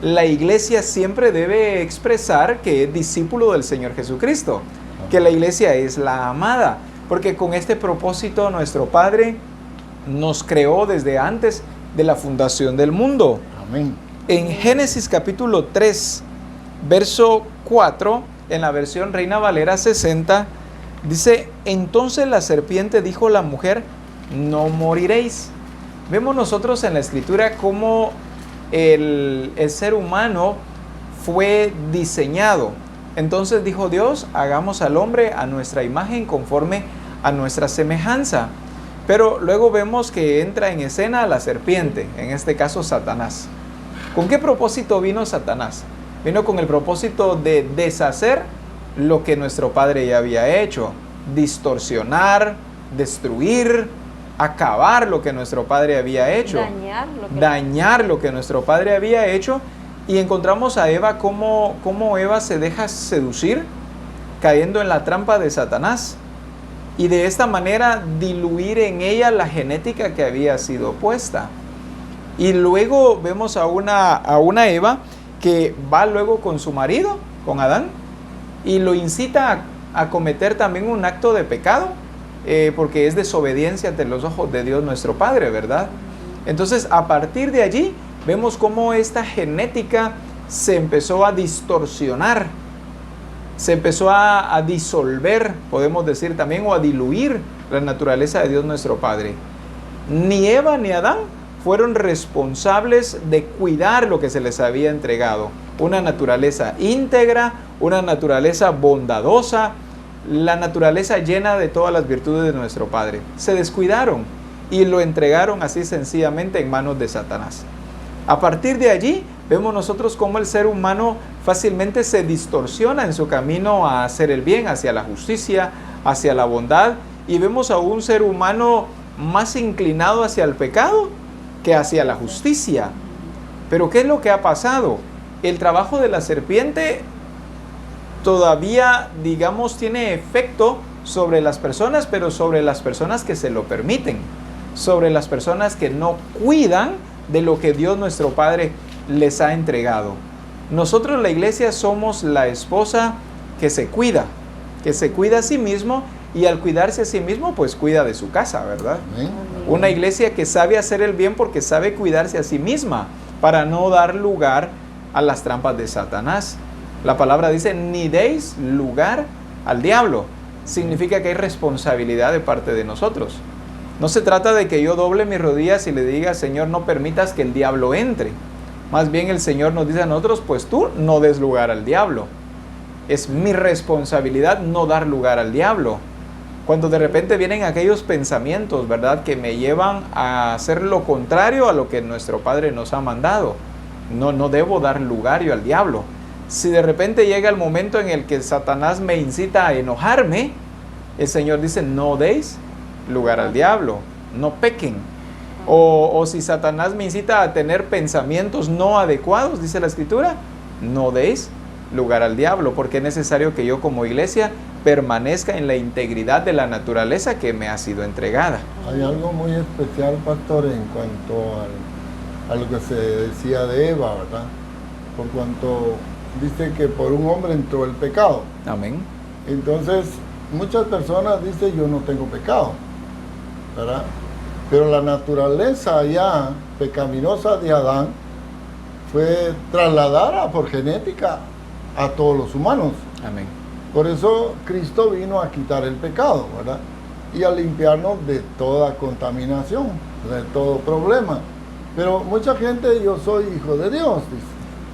la iglesia siempre debe expresar que es discípulo del Señor Jesucristo, que la iglesia es la amada, porque con este propósito nuestro Padre nos creó desde antes de la fundación del mundo. Amén. En Génesis capítulo 3, verso 4, en la versión Reina Valera 60, dice: entonces la serpiente dijo a la mujer, no moriréis. Vemos nosotros en la escritura cómo el ser humano fue diseñado. Entonces dijo Dios, hagamos al hombre a nuestra imagen conforme a nuestra semejanza. Pero luego vemos que entra en escena la serpiente, en este caso Satanás. ¿Con qué propósito vino Satanás? Vino con el propósito de deshacer lo que nuestro Padre ya había hecho, distorsionar, destruir, acabar lo que nuestro Padre había hecho, dañar lo que nuestro Padre había hecho. Y encontramos a Eva cómo Eva se deja seducir, cayendo en la trampa de Satanás, y de esta manera diluir en ella la genética que había sido puesta. Y luego vemos a una Eva que va luego con su marido, con Adán, y lo incita a cometer también un acto de pecado, porque es desobediencia ante los ojos de Dios nuestro Padre, ¿verdad? Entonces, a partir de allí, vemos cómo esta genética se empezó a distorsionar, se empezó a disolver, podemos decir también, o a diluir la naturaleza de Dios nuestro Padre. Ni Eva ni Adán fueron responsables de cuidar lo que se les había entregado. Una naturaleza íntegra, una naturaleza bondadosa, la naturaleza llena de todas las virtudes de nuestro Padre. Se descuidaron y lo entregaron así sencillamente en manos de Satanás. A partir de allí, vemos nosotros cómo el ser humano fácilmente se distorsiona en su camino a hacer el bien, hacia la justicia, hacia la bondad, y vemos a un ser humano más inclinado hacia el pecado que hacia la justicia. Pero ¿qué es lo que ha pasado? El trabajo de la serpiente todavía, digamos, tiene efecto sobre las personas, pero sobre las personas que se lo permiten, sobre las personas que no cuidan de lo que Dios nuestro Padre les ha entregado. Nosotros, la iglesia, somos la esposa que se cuida a sí mismo, y al cuidarse a sí mismo, pues cuida de su casa, ¿verdad? Amén. Una iglesia que sabe hacer el bien porque sabe cuidarse a sí misma, para no dar lugar a las trampas de Satanás. La palabra dice, ni deis lugar al diablo. Significa que hay responsabilidad de parte de nosotros. No se trata de que yo doble mis rodillas y le diga, Señor, no permitas que el diablo entre. Más bien el Señor nos dice a nosotros, pues tú no des lugar al diablo. Es mi responsabilidad no dar lugar al diablo. Cuando de repente vienen aquellos pensamientos, ¿verdad?, que me llevan a hacer lo contrario a lo que nuestro Padre nos ha mandado. No debo dar lugar yo al diablo. Si de repente llega el momento en el que Satanás me incita a enojarme, el Señor dice, no deis lugar al diablo, no pequen. O si Satanás me incita a tener pensamientos no adecuados, dice la Escritura, no deis lugar al diablo, porque es necesario que yo como iglesia permanezca en la integridad de la naturaleza que me ha sido entregada. Hay algo muy especial, pastor, en cuanto a lo que se decía de Eva, ¿verdad? Por cuanto dice que por un hombre entró el pecado. Amén. Entonces, muchas personas dicen, yo no tengo pecado, ¿verdad? Pero la naturaleza ya pecaminosa de Adán fue trasladada por genética a todos los humanos. Amén. Por eso Cristo vino a quitar el pecado, ¿verdad? Y a limpiarnos de toda contaminación, de todo problema. Pero mucha gente, yo soy hijo de Dios, dice,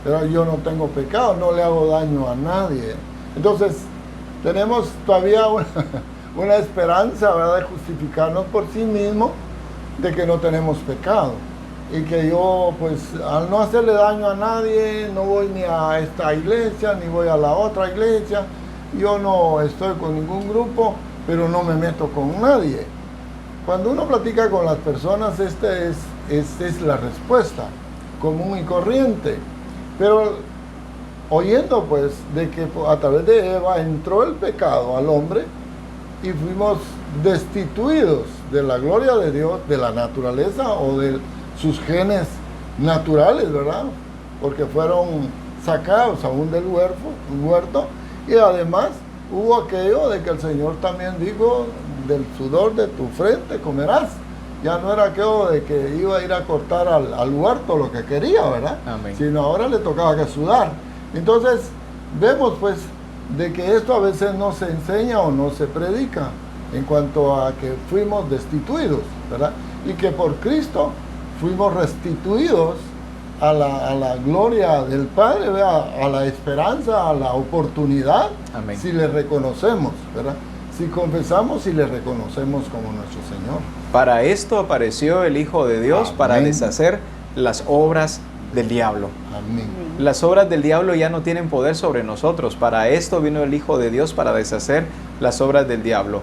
pero yo no tengo pecado, no le hago daño a nadie. Entonces, tenemos todavía una esperanza, ¿verdad?, de justificarnos por sí mismo, de que no tenemos pecado. Y que yo, pues, al no hacerle daño a nadie, no voy ni a esta iglesia, ni voy a la otra iglesia, yo no estoy con ningún grupo, pero no me meto con nadie. Cuando uno platica con las personas, esta es la respuesta, común y corriente. Pero oyendo, pues, de que a través de Eva entró el pecado al hombre y fuimos destituidos de la gloria de Dios, de la naturaleza o de sus genes naturales, ¿verdad? Porque fueron sacados aún del huerto, y además hubo aquello de que el Señor también dijo, del sudor de tu frente comerás. Ya no era aquello de que iba a ir a cortar al huerto lo que quería, ¿verdad? Amén. Sino ahora le tocaba que sudar. Entonces, vemos pues de que esto a veces no se enseña o no se predica en cuanto a que fuimos destituidos, ¿verdad? Y que por Cristo fuimos restituidos a la gloria del Padre, ¿verdad?, a la esperanza, a la oportunidad. Amén. Si le reconocemos, ¿verdad? Si confesamos y le reconocemos como nuestro Señor. Para esto apareció el Hijo de Dios, Amén. para deshacer las obras del diablo. Amén. Las obras del diablo ya no tienen poder sobre nosotros. Para esto vino el Hijo de Dios, para deshacer las obras del diablo.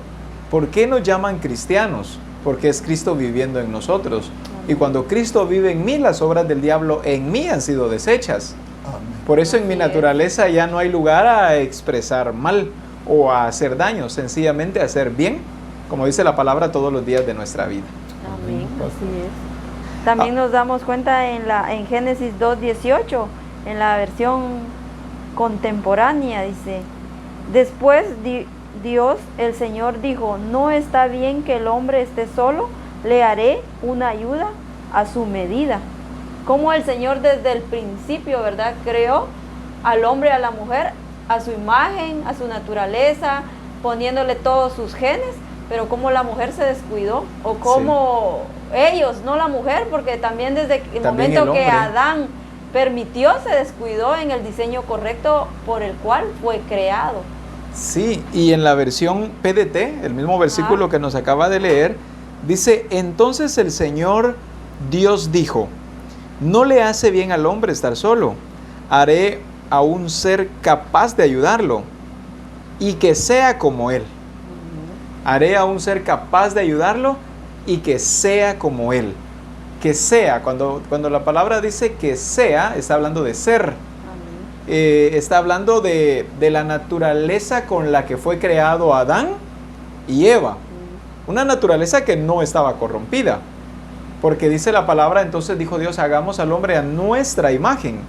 ¿Por qué nos llaman cristianos? Porque es Cristo viviendo en nosotros. Y cuando Cristo vive en mí, las obras del diablo en mí han sido deshechas. Amén. Por eso en mi naturaleza ya no hay lugar a expresar mal o a hacer daño, sencillamente a hacer bien, como dice la palabra, todos los días de nuestra vida. Amén, así es. También nos damos cuenta en Génesis 2:18, en la versión contemporánea, dice, después Dios, el Señor, dijo, no está bien que el hombre esté solo, le haré una ayuda a su medida. Como el Señor desde el principio, ¿verdad?, creó al hombre y a la mujer a su imagen, a su naturaleza, poniéndole todos sus genes, pero como la mujer se descuidó, o como ellos, no la mujer, porque también desde el momento que Adán permitió, se descuidó en el diseño correcto por el cual fue creado. Sí, y en la versión PDT, el mismo versículo que nos acaba de leer, dice, entonces el Señor Dios dijo, no le hace bien al hombre estar solo, haré a un ser capaz de ayudarlo y que sea como él. Haré a un ser capaz de ayudarlo y que sea como él. Que sea, cuando la palabra dice que sea, está hablando de ser. Está hablando de la naturaleza con la que fue creado Adán y Eva. Una naturaleza que no estaba corrompida. Porque dice la palabra, entonces dijo Dios, hagamos al hombre a nuestra imagen,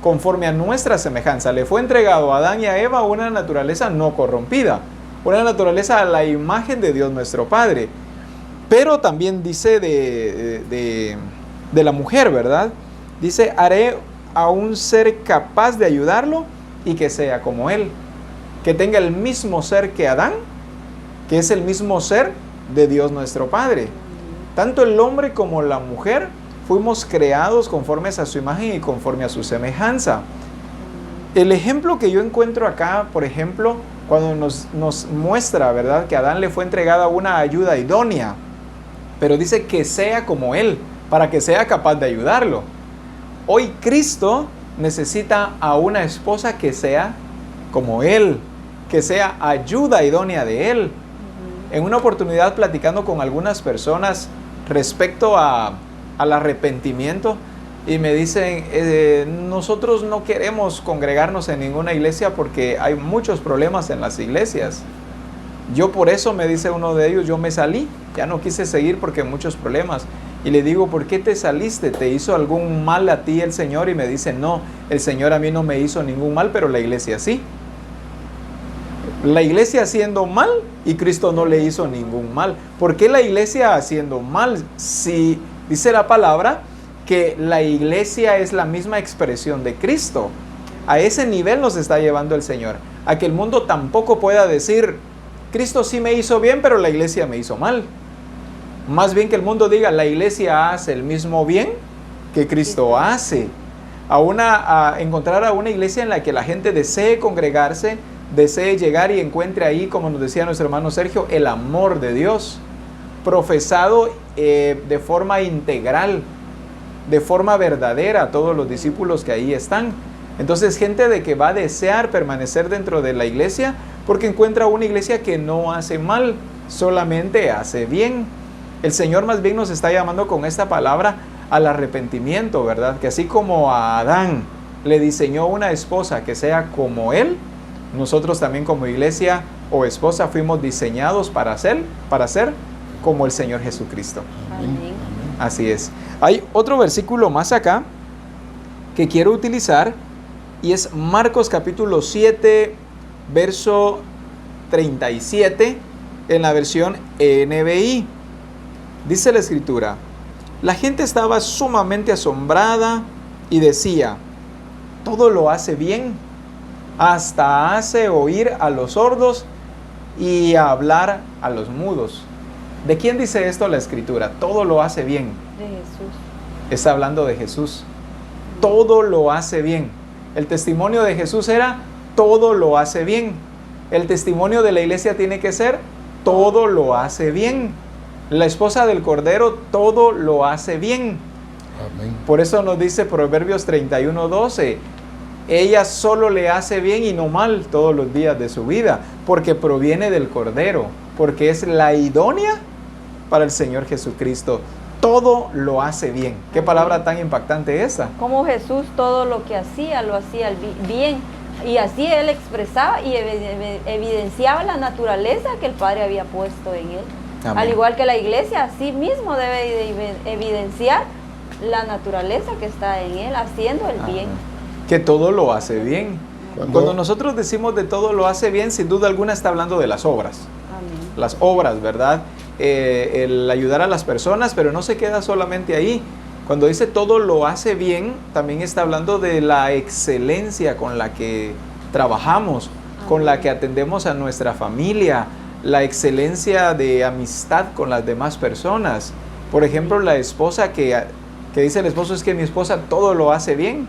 conforme a nuestra semejanza. Le fue entregado a Adán y a Eva una naturaleza no corrompida, una naturaleza a la imagen de Dios nuestro Padre. Pero también dice de la mujer, ¿verdad? Dice, haré a un ser capaz de ayudarlo y que sea como él, que tenga el mismo ser que Adán, que es el mismo ser de Dios nuestro Padre. Tanto el hombre como la mujer fuimos creados conforme a su imagen y conforme a su semejanza. El ejemplo que yo encuentro acá, por ejemplo, cuando nos muestra, ¿verdad?, que a Adán le fue entregada una ayuda idónea, pero dice que sea como él, para que sea capaz de ayudarlo. Hoy Cristo necesita a una esposa que sea como él, que sea ayuda idónea de él, en una oportunidad platicando con algunas personas respecto al arrepentimiento, y me dicen, nosotros no queremos congregarnos en ninguna iglesia porque hay muchos problemas en las iglesias. Yo por eso, me dice uno de ellos, yo me salí, ya no quise seguir porque hay muchos problemas. Y le digo, ¿por qué te saliste? ¿Te hizo algún mal a ti el Señor? Y me dice, no, el Señor a mí no me hizo ningún mal, pero la iglesia sí. La iglesia haciendo mal y Cristo no le hizo ningún mal. ¿Por qué la iglesia haciendo mal? Si dice la palabra que la iglesia es la misma expresión de Cristo. A ese nivel nos está llevando el Señor, a que el mundo tampoco pueda decir, Cristo sí me hizo bien, pero la iglesia me hizo mal. Más bien que el mundo diga, la iglesia hace el mismo bien que Cristo hace. A encontrar a una iglesia en la que la gente desee congregarse, desee llegar y encuentre ahí, como nos decía nuestro hermano Sergio, el amor de Dios, profesado de forma integral, de forma verdadera a todos los discípulos que ahí están. Entonces, gente de que va a desear permanecer dentro de la iglesia porque encuentra una iglesia que no hace mal, solamente hace bien. El Señor más bien nos está llamando con esta palabra al arrepentimiento, ¿verdad? Que así como a Adán le diseñó una esposa que sea como él, nosotros también como iglesia o esposa fuimos diseñados para ser como el Señor Jesucristo. Amén. Así es. Hay otro versículo más acá que quiero utilizar y es Marcos capítulo 7, verso 37 en la versión NBI. Dice la escritura, la gente estaba sumamente asombrada y decía, todo lo hace bien, hasta hace oír a los sordos y hablar a los mudos. ¿De quién dice esto la escritura? Todo lo hace bien. De Jesús. Está hablando de Jesús. Todo lo hace bien. El testimonio de Jesús era, todo lo hace bien. El testimonio de la iglesia tiene que ser, todo lo hace bien. La esposa del Cordero, todo lo hace bien. Amén. Por eso nos dice Proverbios 31:12, ella solo le hace bien y no mal todos los días de su vida, porque proviene del Cordero, porque es la idónea para el Señor Jesucristo. Todo lo hace bien. Qué palabra tan impactante esa. Como Jesús todo lo que hacía, lo hacía bien. Y así Él expresaba y evidenciaba la naturaleza que el Padre había puesto en Él. Amén. Al igual que la iglesia, así mismo debe de evidenciar la naturaleza que está en Él, haciendo el bien. Que todo lo hace bien. Cuando nosotros decimos de todo lo hace bien, sin duda alguna está hablando de las obras. Amén. Las obras, ¿verdad? El ayudar a las personas, pero no se queda solamente ahí. Cuando dice todo lo hace bien, también está hablando de la excelencia con la que trabajamos, con la que atendemos a nuestra familia, la excelencia de amistad con las demás personas. Por ejemplo, la esposa que dice el esposo, es que mi esposa todo lo hace bien.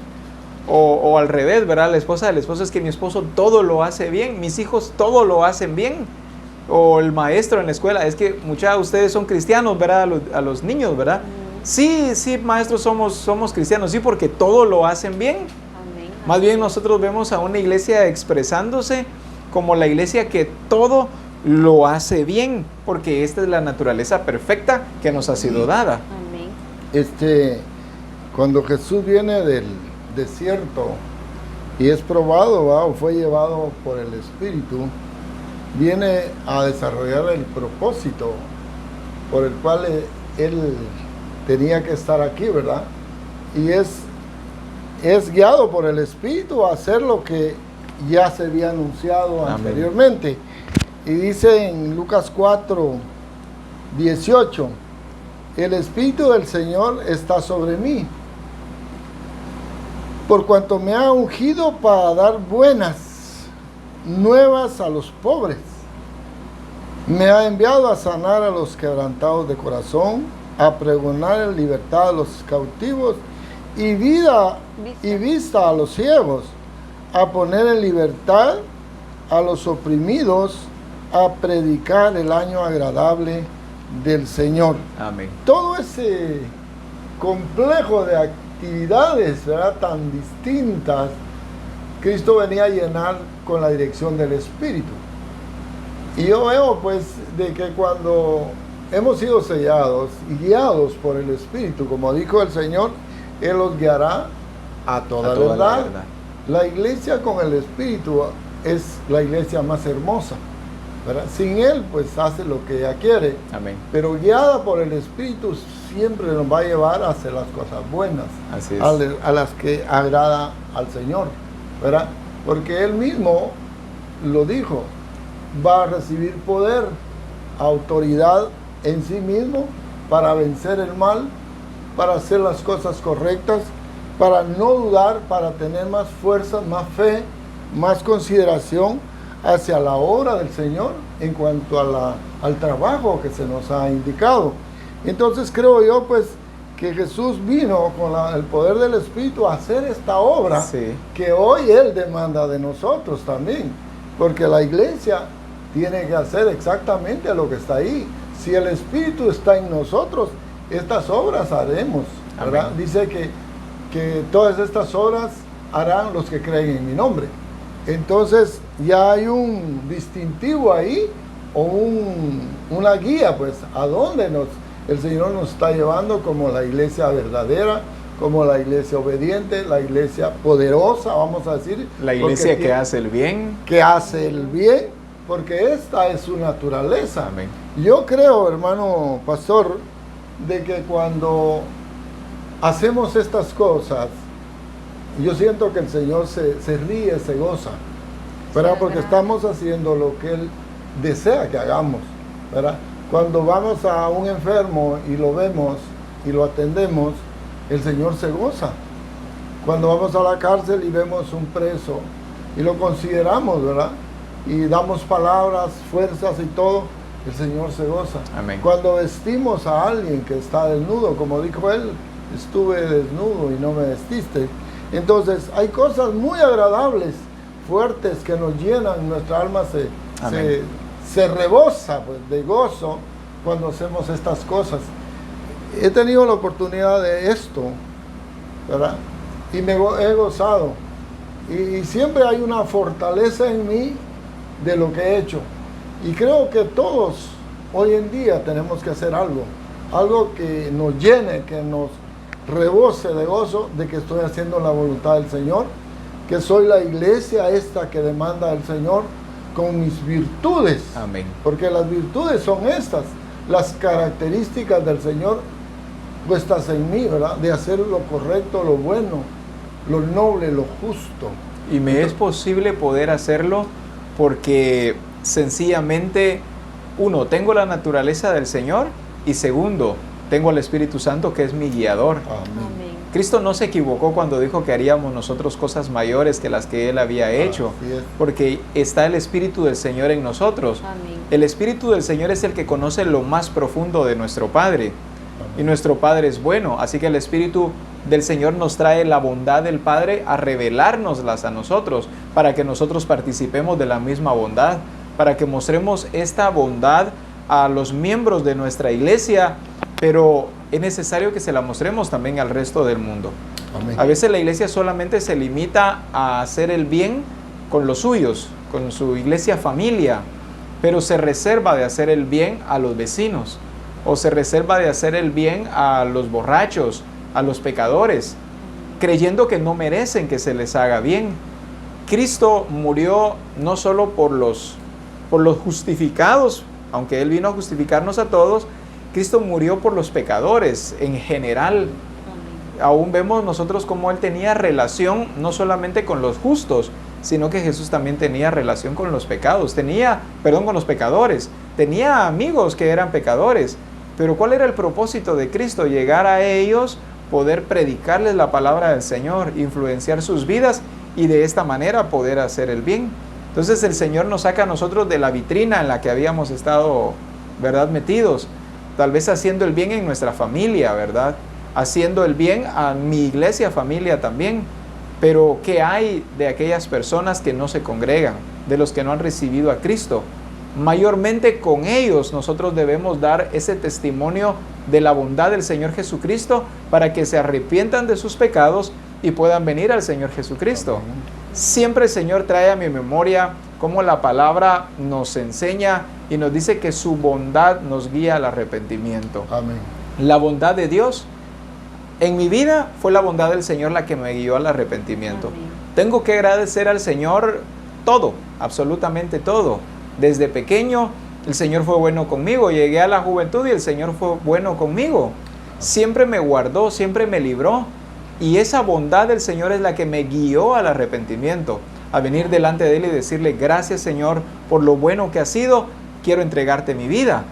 O al revés, ¿verdad? La esposa del esposo, es que mi esposo todo lo hace bien, mis hijos todo lo hacen bien. O el maestro en la escuela, es que muchos de ustedes son cristianos, ¿verdad? A los niños, ¿verdad? Sí, maestros, somos cristianos, sí, porque todo lo hacen bien. Amén. Más bien nosotros vemos a una iglesia expresándose como la iglesia que todo lo hace bien, porque esta es la naturaleza perfecta que nos ha sido dada. Amén. Cuando Jesús viene del desierto y es probado, o fue llevado por el Espíritu, viene a desarrollar el propósito por el cual él tenía que estar aquí, ¿verdad? Y es guiado por el Espíritu a hacer lo que ya se había anunciado Amén. anteriormente. Y dice en Lucas 4:18, el Espíritu del Señor está sobre mí, por cuanto me ha ungido para dar buenas nuevas a los pobres. Me ha enviado a sanar a los quebrantados de corazón, a pregonar en libertad a los cautivos y vista a los ciegos, a poner en libertad a los oprimidos, a predicar el año agradable del Señor. Amén. Todo ese complejo de actividades, ¿verdad?, tan distintas, Cristo venía a llenar con la dirección del Espíritu. Y yo veo pues de que cuando hemos sido sellados y guiados por el Espíritu, como dijo el Señor, Él los guiará a toda la verdad. verdad. La iglesia con el Espíritu es la iglesia más hermosa, ¿verdad? Sin Él pues hace lo que ella quiere, Amén. pero guiada por el Espíritu siempre nos va a llevar a hacer las cosas buenas, Así es. a las que agrada al Señor, ¿verdad? Porque Él mismo lo dijo, va a recibir poder, autoridad en sí mismo para vencer el mal, para hacer las cosas correctas, para no dudar, para tener más fuerza, más fe, más consideración hacia la obra del Señor en cuanto al trabajo que se nos ha indicado. Entonces creo yo pues que Jesús vino con el poder del Espíritu a hacer esta obra, Sí. que hoy Él demanda de nosotros también, porque la iglesia tiene que hacer exactamente lo que está ahí. Si el Espíritu está en nosotros, estas obras haremos, ¿verdad? Amén. Dice que todas estas obras harán los que creen en mi nombre. Entonces ya hay un distintivo ahí, o una guía pues a dónde el Señor nos está llevando como la iglesia verdadera, como la iglesia obediente, la iglesia poderosa, vamos a decir. La iglesia que hace el bien. Que hace el bien, porque esta es su naturaleza. Amén. Yo creo, hermano pastor, de que cuando hacemos estas cosas, yo siento que el Señor se ríe, se goza, ¿verdad? Sí, Porque ¿verdad? estamos haciendo lo que Él desea que hagamos, ¿verdad? Cuando vamos a un enfermo y lo vemos y lo atendemos, el Señor se goza. Cuando vamos a la cárcel y vemos un preso y lo consideramos, ¿verdad? Y damos palabras, fuerzas y todo, el Señor se goza. Amén. Cuando vestimos a alguien que está desnudo, como dijo Él, estuve desnudo y no me vestiste. Entonces hay cosas muy agradables, fuertes, que nos llenan, nuestra alma se rebosa pues, de gozo cuando hacemos estas cosas. He tenido la oportunidad de esto, ¿verdad? Y he gozado. Y siempre hay una fortaleza en mí de lo que he hecho. Y creo que todos hoy en día tenemos que hacer algo que nos llene, que nos rebose de gozo de que estoy haciendo la voluntad del Señor, que soy la iglesia esta que demanda el Señor con mis virtudes. Amén. Porque las virtudes son estas, las características del Señor puestas en mí, ¿verdad? De hacer lo correcto, lo bueno, lo noble, lo justo. Y me es posible poder hacerlo porque sencillamente, uno, tengo la naturaleza del Señor, y segundo, tengo al Espíritu Santo que es mi guiador. Amén. Amén. Cristo no se equivocó cuando dijo que haríamos nosotros cosas mayores que las que Él había hecho, Así es. porque está el Espíritu del Señor en nosotros. Amén. El Espíritu del Señor es el que conoce lo más profundo de nuestro Padre, y nuestro Padre es bueno, así que el Espíritu del Señor nos trae la bondad del Padre a revelárnoslas a nosotros, para que nosotros participemos de la misma bondad, para que mostremos esta bondad a los miembros de nuestra iglesia, pero es necesario que se la mostremos también al resto del mundo. Amén. A veces la iglesia solamente se limita a hacer el bien con los suyos, con su iglesia familia, pero se reserva de hacer el bien a los vecinos, o se reserva de hacer el bien a los borrachos, a los pecadores, creyendo que no merecen que se les haga bien. Cristo murió no solo por los justificados, aunque Él vino a justificarnos a todos. Cristo murió por los pecadores en general. Aún vemos nosotros cómo Él tenía relación no solamente con los justos, sino que Jesús también tenía relación con los pecados, con los pecadores. Tenía amigos que eran pecadores, pero ¿cuál era el propósito de Cristo? Llegar a ellos, poder predicarles la palabra del Señor, influenciar sus vidas y de esta manera poder hacer el bien. Entonces el Señor nos saca a nosotros de la vitrina en la que habíamos estado, ¿verdad?, metidos, tal vez haciendo el bien en nuestra familia, ¿verdad?, haciendo el bien a mi iglesia, familia también. Pero ¿qué hay de aquellas personas que no se congregan, de los que no han recibido a Cristo? Mayormente con ellos nosotros debemos dar ese testimonio de la bondad del Señor Jesucristo para que se arrepientan de sus pecados y puedan venir al Señor Jesucristo. Amén. Siempre el Señor trae a mi memoria cómo la palabra nos enseña y nos dice que su bondad nos guía al arrepentimiento. Amén. La bondad de Dios en mi vida fue la bondad del Señor la que me guió al arrepentimiento. Amén. Tengo que agradecer al Señor todo, absolutamente todo. Desde pequeño el Señor fue bueno conmigo, llegué a la juventud y el Señor fue bueno conmigo. Siempre me guardó, siempre me libró, y esa bondad del Señor es la que me guió al arrepentimiento, a venir delante de Él y decirle: gracias, Señor, por lo bueno que has sido, quiero entregarte mi vida.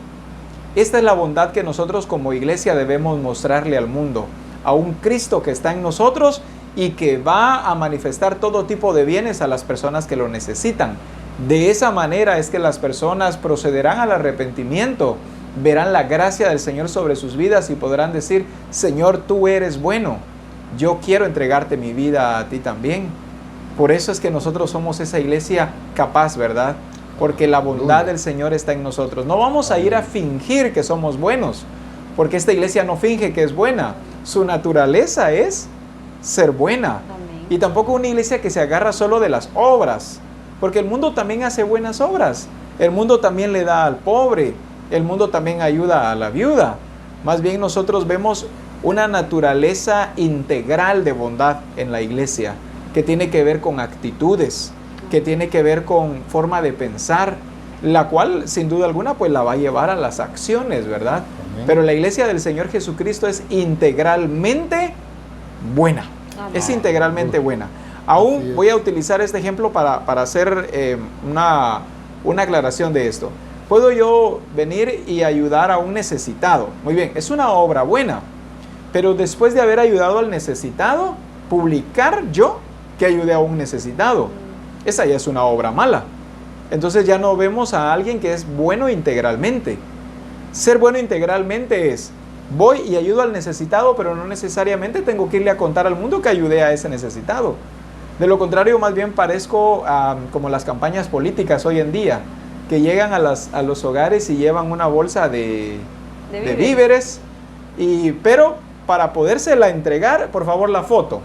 Esta es la bondad que nosotros como iglesia debemos mostrarle al mundo, a un Cristo que está en nosotros y que va a manifestar todo tipo de bienes a las personas que lo necesitan. De esa manera es que las personas procederán al arrepentimiento, verán la gracia del Señor sobre sus vidas y podrán decir: Señor, tú eres bueno, yo quiero entregarte mi vida a ti también. Por eso es que nosotros somos esa iglesia capaz, ¿verdad? Porque la bondad del Señor está en nosotros. No vamos a ir a fingir que somos buenos, porque esta iglesia no finge que es buena. Su naturaleza es ser buena. Amén. Y tampoco una iglesia que se agarra solo de las obras, porque el mundo también hace buenas obras. El mundo también le da al pobre. El mundo también ayuda a la viuda. Más bien nosotros vemos una naturaleza integral de bondad en la iglesia, que tiene que ver con actitudes, que tiene que ver con forma de pensar, la cual sin duda alguna pues la va a llevar a las acciones, ¿verdad? Amén. Pero la iglesia del Señor Jesucristo es integralmente buena. Amén. Es integralmente buena. Aún Así es. voy a utilizar este ejemplo para hacer una aclaración de esto. Puedo yo venir y ayudar a un necesitado. Muy bien, es una obra buena. Pero después de haber ayudado al necesitado, publicar yo que ayudé a un necesitado, esa ya es una obra mala. Entonces ya no vemos a alguien que es bueno integralmente. Ser bueno integralmente es: voy y ayudo al necesitado, pero no necesariamente tengo que irle a contar al mundo que ayudé a ese necesitado. De lo contrario, más bien parezco como las campañas políticas hoy en día, que llegan a los hogares y llevan una bolsa de víveres, pero para podérsela entregar, por favor, la foto.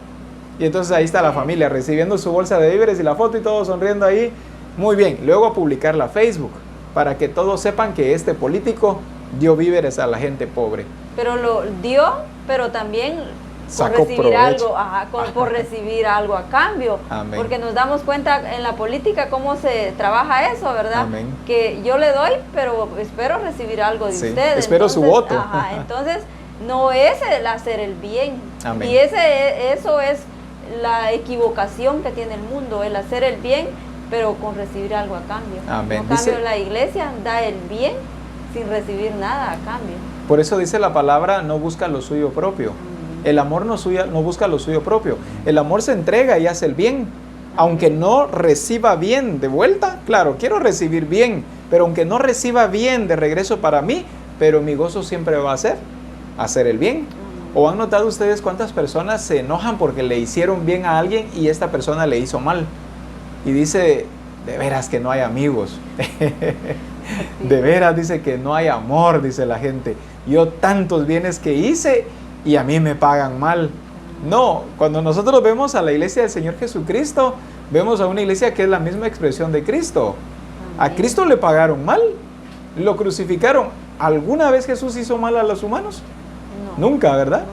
Y entonces ahí está la familia recibiendo su bolsa de víveres y la foto y todos sonriendo ahí. Muy bien, luego a publicarla a Facebook, para que todos sepan que este político dio víveres a la gente pobre. Pero lo dio, pero también por Sacó recibir provecho. algo, por recibir algo a cambio. Amén. Porque nos damos cuenta en la política cómo se trabaja eso, ¿verdad? Amén. Que yo le doy, pero espero recibir algo de Sí, usted. espero su voto. Entonces, no es el hacer el bien. Amén. Y eso es la equivocación que tiene el mundo, el hacer el bien, pero con recibir algo a cambio. Amén. En cambio, Dice- la iglesia da el bien sin recibir nada a cambio. Por eso dice la palabra: no busca lo suyo propio. El amor no busca lo suyo propio. El amor se entrega y hace el bien. Aunque no reciba bien de vuelta, claro, quiero recibir bien, pero aunque no reciba bien de regreso para mí, pero mi gozo siempre va a ser hacer el bien. ¿O han notado ustedes cuántas personas se enojan porque le hicieron bien a alguien y esta persona le hizo mal? Y dice: de veras que no hay amigos. De veras, dice que no hay amor, dice la gente. Yo tantos bienes que hice y a mí me pagan mal. No, cuando nosotros vemos a la iglesia del Señor Jesucristo, vemos a una iglesia que es la misma expresión de Cristo. A Amén. Cristo le pagaron mal, lo crucificaron. ¿Alguna vez Jesús hizo mal a los humanos? No, Nunca, ¿verdad?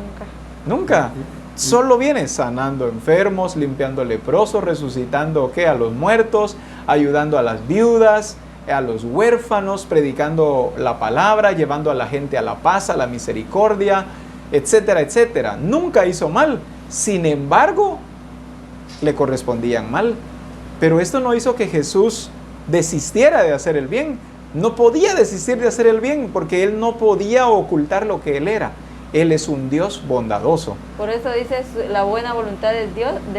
nunca. Nunca. Solo viene sanando enfermos, limpiando leprosos, resucitando a los muertos, ayudando a las viudas, a los huérfanos, predicando la palabra, llevando a la gente a la paz, a la misericordia, etcétera, etcétera. Nunca hizo mal. Sin embargo, le correspondían mal. Pero esto no hizo que Jesús desistiera de hacer el bien. No podía desistir de hacer el bien porque Él no podía ocultar lo que Él era. Él es un Dios bondadoso. Por eso dice, la buena voluntad de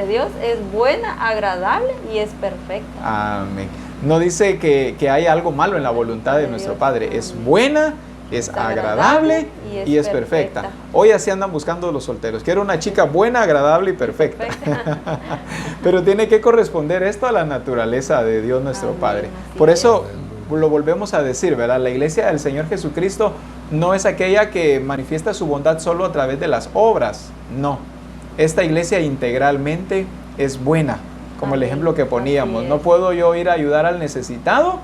Dios es buena, agradable y es perfecta. Amén. No dice que hay algo malo en la voluntad de nuestro Padre. Es buena, es agradable y es perfecta. Hoy así andan buscando los solteros. Quiero una chica buena, agradable y perfecta. Pero tiene que corresponder esto a la naturaleza de Dios nuestro Amén, Padre. así Por es. eso lo volvemos a decir, ¿verdad? La iglesia del Señor Jesucristo no es aquella que manifiesta su bondad solo a través de las obras. No. Esta iglesia integralmente es buena. como el Amén. ejemplo que poníamos. Así No es. puedo yo ir a ayudar al necesitado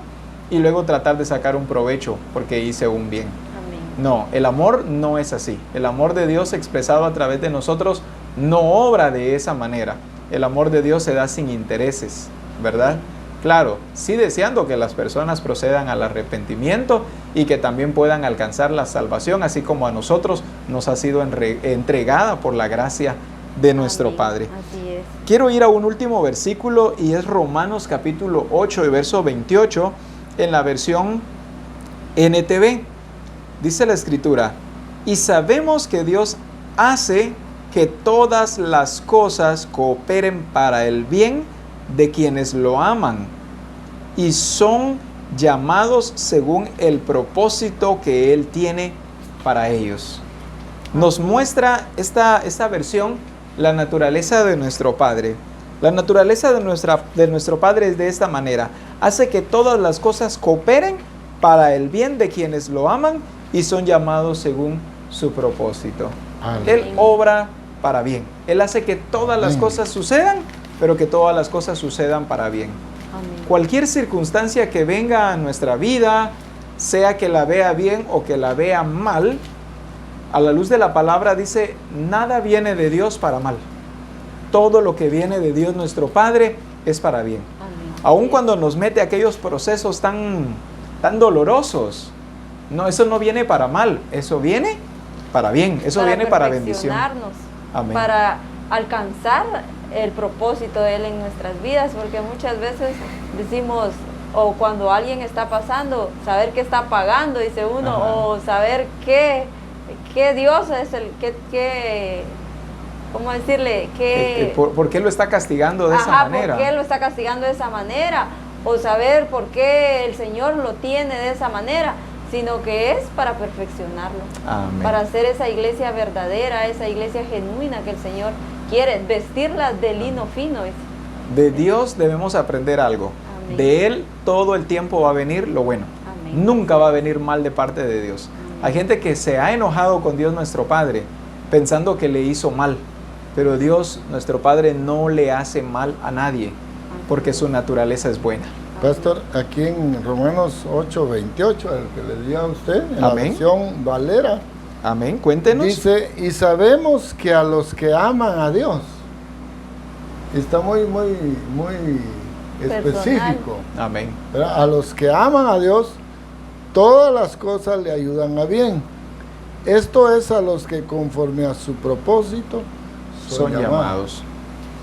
y luego tratar de sacar un provecho porque hice un bien. Amén. No, el amor no es así. El amor de Dios expresado a través de nosotros no obra de esa manera. El amor de Dios se da sin intereses, ¿verdad? Claro, sí deseando que las personas procedan al arrepentimiento y que también puedan alcanzar la salvación, así como a nosotros nos ha sido entregada por la gracia de nuestro Amén. Padre. Así es. Quiero ir a un último versículo y es Romanos capítulo 8 y verso 28 en la versión NTV. Dice la Escritura, y sabemos que Dios hace que todas las cosas cooperen para el bien de quienes lo aman y son llamados según el propósito que Él tiene para ellos. Nos muestra esta versión la naturaleza de nuestro Padre. La naturaleza de nuestro Padre es de esta manera. Hace que todas las cosas cooperen para el bien de quienes lo aman y son llamados según su propósito. Amén. Él obra para bien. Él hace que todas las cosas sucedan, pero que todas las cosas sucedan para bien. Amén. Cualquier circunstancia que venga a nuestra vida, sea que la vea bien o que la vea mal, a la luz de la palabra dice, nada viene de Dios para mal. Todo lo que viene de Dios nuestro Padre es para bien. Amén. Aun cuando nos mete aquellos procesos tan dolorosos, no, eso no viene para mal, eso viene para bien, eso viene para bendición. perfeccionarnos, Amén. para alcanzar el propósito de Él en nuestras vidas, porque muchas veces decimos, o cuando alguien está pasando, saber qué está pagando, dice uno, Ajá. o saber qué Dios es el, ¿cómo decirle? ¿Por qué lo está castigando de esa Ajá, manera? ¿por qué lo está castigando de esa manera? O saber por qué el Señor lo tiene de esa manera, sino que es para perfeccionarlo, Amén. para hacer esa iglesia verdadera, esa iglesia genuina que el Señor quiere, vestirla de lino fino. De Dios debemos aprender algo. Amén. De Él todo el tiempo va a venir lo bueno. Amén. Nunca va a venir mal de parte de Dios. Amén. Hay gente que se ha enojado con Dios nuestro Padre, pensando que le hizo mal. Pero Dios nuestro Padre no le hace mal a nadie, porque su naturaleza es buena. Pastor, aquí en Romanos 8:28, el que le di a usted, en la Amén. versión Valera, Amén. Cuéntenos. dice, y sabemos que a los que aman a Dios, está muy Personal. específico, Amén. ¿verdad? A los que aman a Dios, todas las cosas le ayudan a bien. Esto es a los que conforme a su propósito Son llamados.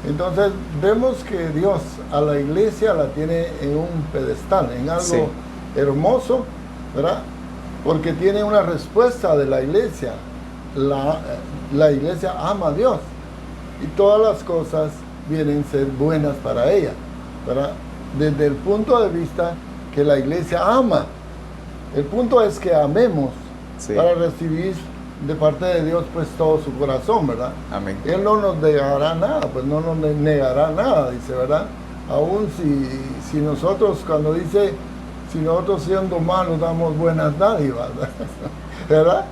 Entonces vemos que Dios a la iglesia la tiene en un pedestal, en algo Sí. hermoso, ¿verdad? Porque tiene una respuesta de la iglesia. La iglesia ama a Dios y todas las cosas vienen a ser buenas para ella, ¿verdad? Desde el punto de vista que la iglesia ama. El punto es que amemos Sí. para recibir de parte de Dios pues todo su corazón, ¿verdad? Amén. Él no nos negará nada, pues no nos negará nada, dice, ¿verdad? Aún si nosotros, cuando dice, si nosotros siendo malos damos buenas dádivas, ¿verdad?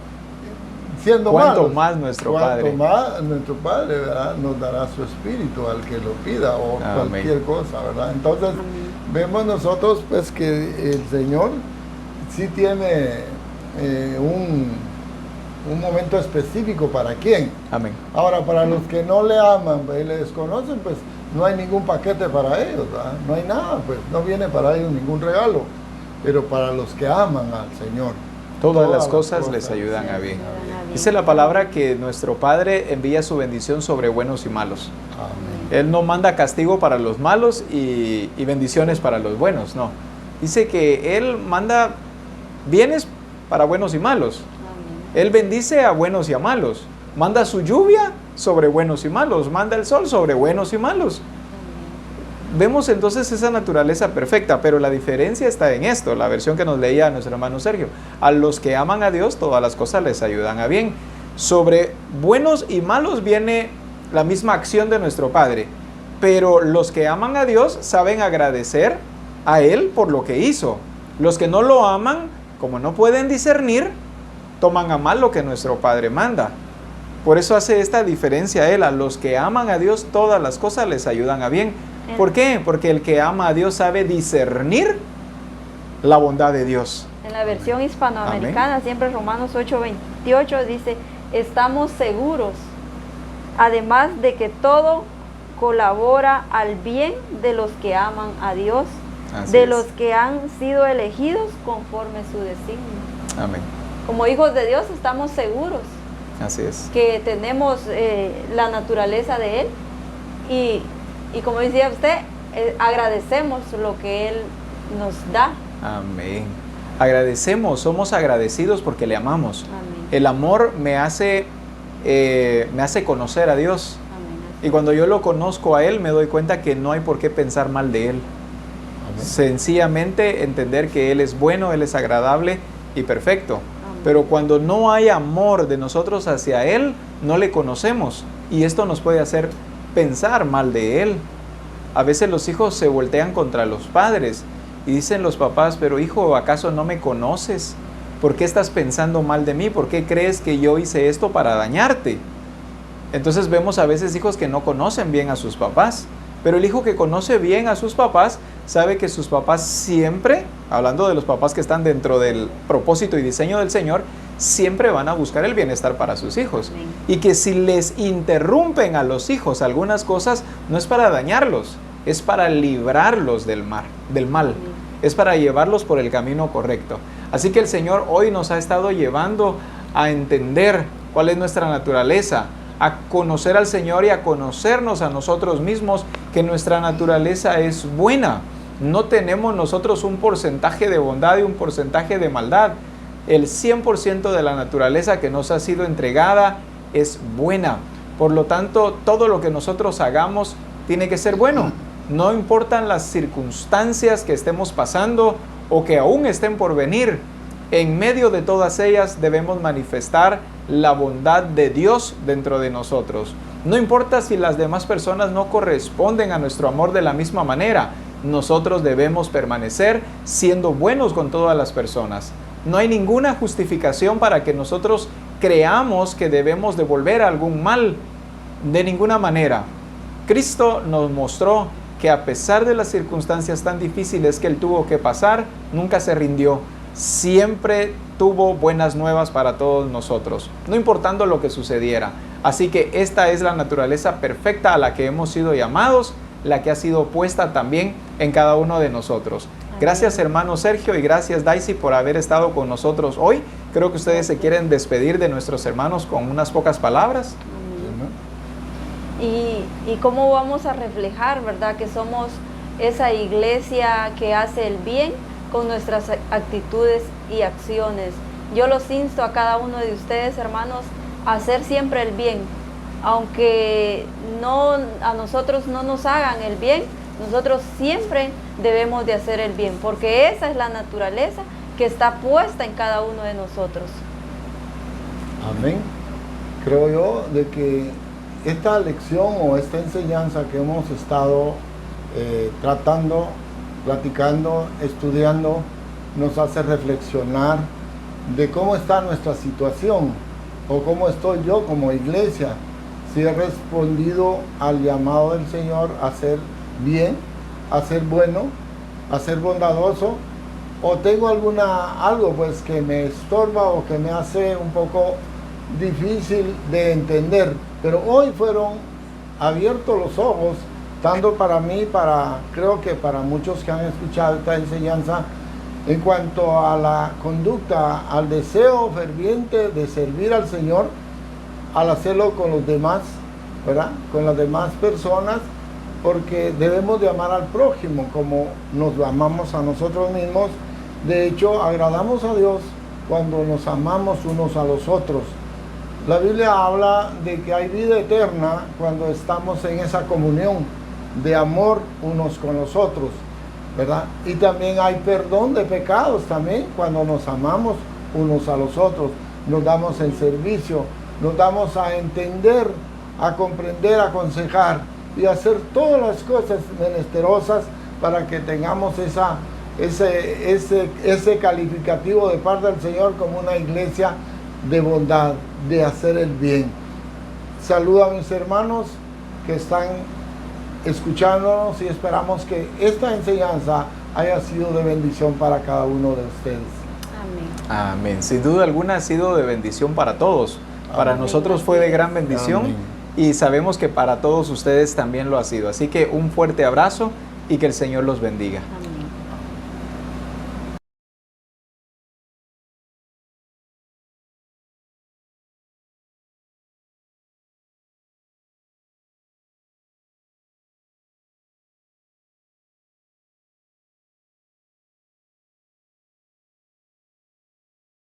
Siendo ¿Cuánto malos, más nuestro Padre? cuanto más nuestro Padre, ¿verdad? Nos dará su espíritu al que lo pida o Amén. cualquier cosa, ¿verdad? Entonces, vemos nosotros pues que el Señor sí tiene un momento específico para quién. Amén. Ahora, para los que no le aman y le desconocen, pues no hay ningún paquete para ellos, ¿verdad? No hay nada, pues no viene para ellos ningún regalo. Pero para los que aman al Señor, Todas las cosas les ayudan a bien. Dice la palabra que nuestro Padre envía su bendición sobre buenos y malos. Amén. Él no manda castigo para los malos y bendiciones para los buenos, no. Dice que Él manda bienes para buenos y malos. Amén. Él bendice a buenos y a malos. Manda su lluvia sobre buenos y malos. Manda el sol sobre buenos y malos. Vemos entonces esa naturaleza perfecta, pero la diferencia está en esto, la versión que nos leía nuestro hermano Sergio. A los que aman a Dios, todas las cosas les ayudan a bien. Sobre buenos y malos viene la misma acción de nuestro Padre, pero los que aman a Dios saben agradecer a Él por lo que hizo. Los que no lo aman, como no pueden discernir, toman a mal lo que nuestro Padre manda. Por eso hace esta diferencia Él. A los que aman a Dios, todas las cosas les ayudan a bien. ¿Por qué? Porque el que ama a Dios sabe discernir la bondad de Dios. En la versión hispanoamericana, siempre Romanos 8:28 dice, estamos seguros, además de que todo colabora al bien de los que aman a Dios, Así de es. los que han sido elegidos conforme su designio. Amén. Como hijos de Dios estamos seguros Así es. que tenemos la naturaleza de Él y como decía usted, agradecemos lo que Él nos da. Amén. Agradecemos, somos agradecidos porque le amamos. Amén. El amor me hace conocer a Dios. Amén. Y cuando yo lo conozco a Él, me doy cuenta que no hay por qué pensar mal de Él. Amén. Sencillamente entender que Él es bueno, Él es agradable y perfecto. Amén. Pero cuando no hay amor de nosotros hacia Él, no le conocemos. Y esto nos puede hacer pensar mal de Él. A veces los hijos se voltean contra los padres y dicen los papás, pero hijo, ¿acaso no me conoces? ¿Por qué estás pensando mal de mí? ¿Por qué crees que yo hice esto para dañarte? Entonces vemos a veces hijos que no conocen bien a sus papás, pero el hijo que conoce bien a sus papás sabe que sus papás siempre, hablando de los papás que están dentro del propósito y diseño del Señor, siempre van a buscar el bienestar para sus hijos. Amén. Y que si les interrumpen a los hijos algunas cosas, no es para dañarlos, es para librarlos del mal. Amén. Es para llevarlos por el camino correcto. Así que el Señor hoy nos ha estado llevando a entender cuál es nuestra naturaleza, a conocer al Señor y a conocernos a nosotros mismos, que nuestra naturaleza es buena. No tenemos nosotros un porcentaje de bondad y un porcentaje de maldad. El 100% de la naturaleza que nos ha sido entregada es buena. Por lo tanto, todo lo que nosotros hagamos tiene que ser bueno. No importan las circunstancias que estemos pasando o que aún estén por venir. En medio de todas ellas debemos manifestar la bondad de Dios dentro de nosotros. No importa si las demás personas no corresponden a nuestro amor de la misma manera. Nosotros debemos permanecer siendo buenos con todas las personas. No hay ninguna justificación para que nosotros creamos que debemos devolver algún mal. De ninguna manera. Cristo nos mostró que a pesar de las circunstancias tan difíciles que Él tuvo que pasar, nunca se rindió. Siempre tuvo buenas nuevas para todos nosotros, no importando lo que sucediera. Así que esta es la naturaleza perfecta a la que hemos sido llamados, la que ha sido puesta también en cada uno de nosotros. Gracias hermano Sergio y gracias Daisy por haber estado con nosotros hoy. Creo que ustedes se quieren despedir de nuestros hermanos con unas pocas palabras. Y cómo vamos a reflejar, ¿verdad? Que somos esa iglesia que hace el bien con nuestras actitudes y acciones. Yo los insto a cada uno de ustedes, hermanos, a hacer siempre el bien. Aunque a nosotros no nos hagan el bien, nosotros siempre debemos de hacer el bien, porque esa es la naturaleza que está puesta en cada uno de nosotros. Amén. Creo yo de que esta lección o esta enseñanza que hemos estado tratando, platicando, estudiando, nos hace reflexionar de cómo está nuestra situación o cómo estoy yo como iglesia, si he respondido al llamado del Señor a hacer bien, a ser bueno, a ser bondadoso, o tengo algo pues que me estorba o que me hace un poco difícil de entender. Pero hoy fueron abiertos los ojos, tanto para mí, creo que para muchos que han escuchado esta enseñanza, en cuanto a la conducta, al deseo ferviente de servir al Señor, al hacerlo con los demás, ¿verdad? Con las demás personas, porque debemos de amar al prójimo como nos amamos a nosotros mismos. De hecho, agradamos a Dios cuando nos amamos unos a los otros. La Biblia habla de que hay vida eterna cuando estamos en esa comunión de amor unos con los otros, ¿verdad? Y también hay perdón de pecados también cuando nos amamos unos a los otros, nos damos en servicio, nos damos a entender, a comprender, a aconsejar y hacer todas las cosas menesterosas para que tengamos ese calificativo de parte del Señor como una iglesia de bondad, de hacer el bien. Saludo a mis hermanos que están escuchándonos y esperamos que esta enseñanza haya sido de bendición para cada uno de ustedes. Amén. Amén. Sin duda alguna ha sido de bendición para todos. Para Amén. nosotros fue de gran bendición. Amén. Y sabemos que para todos ustedes también lo ha sido. Así que un fuerte abrazo y que el Señor los bendiga.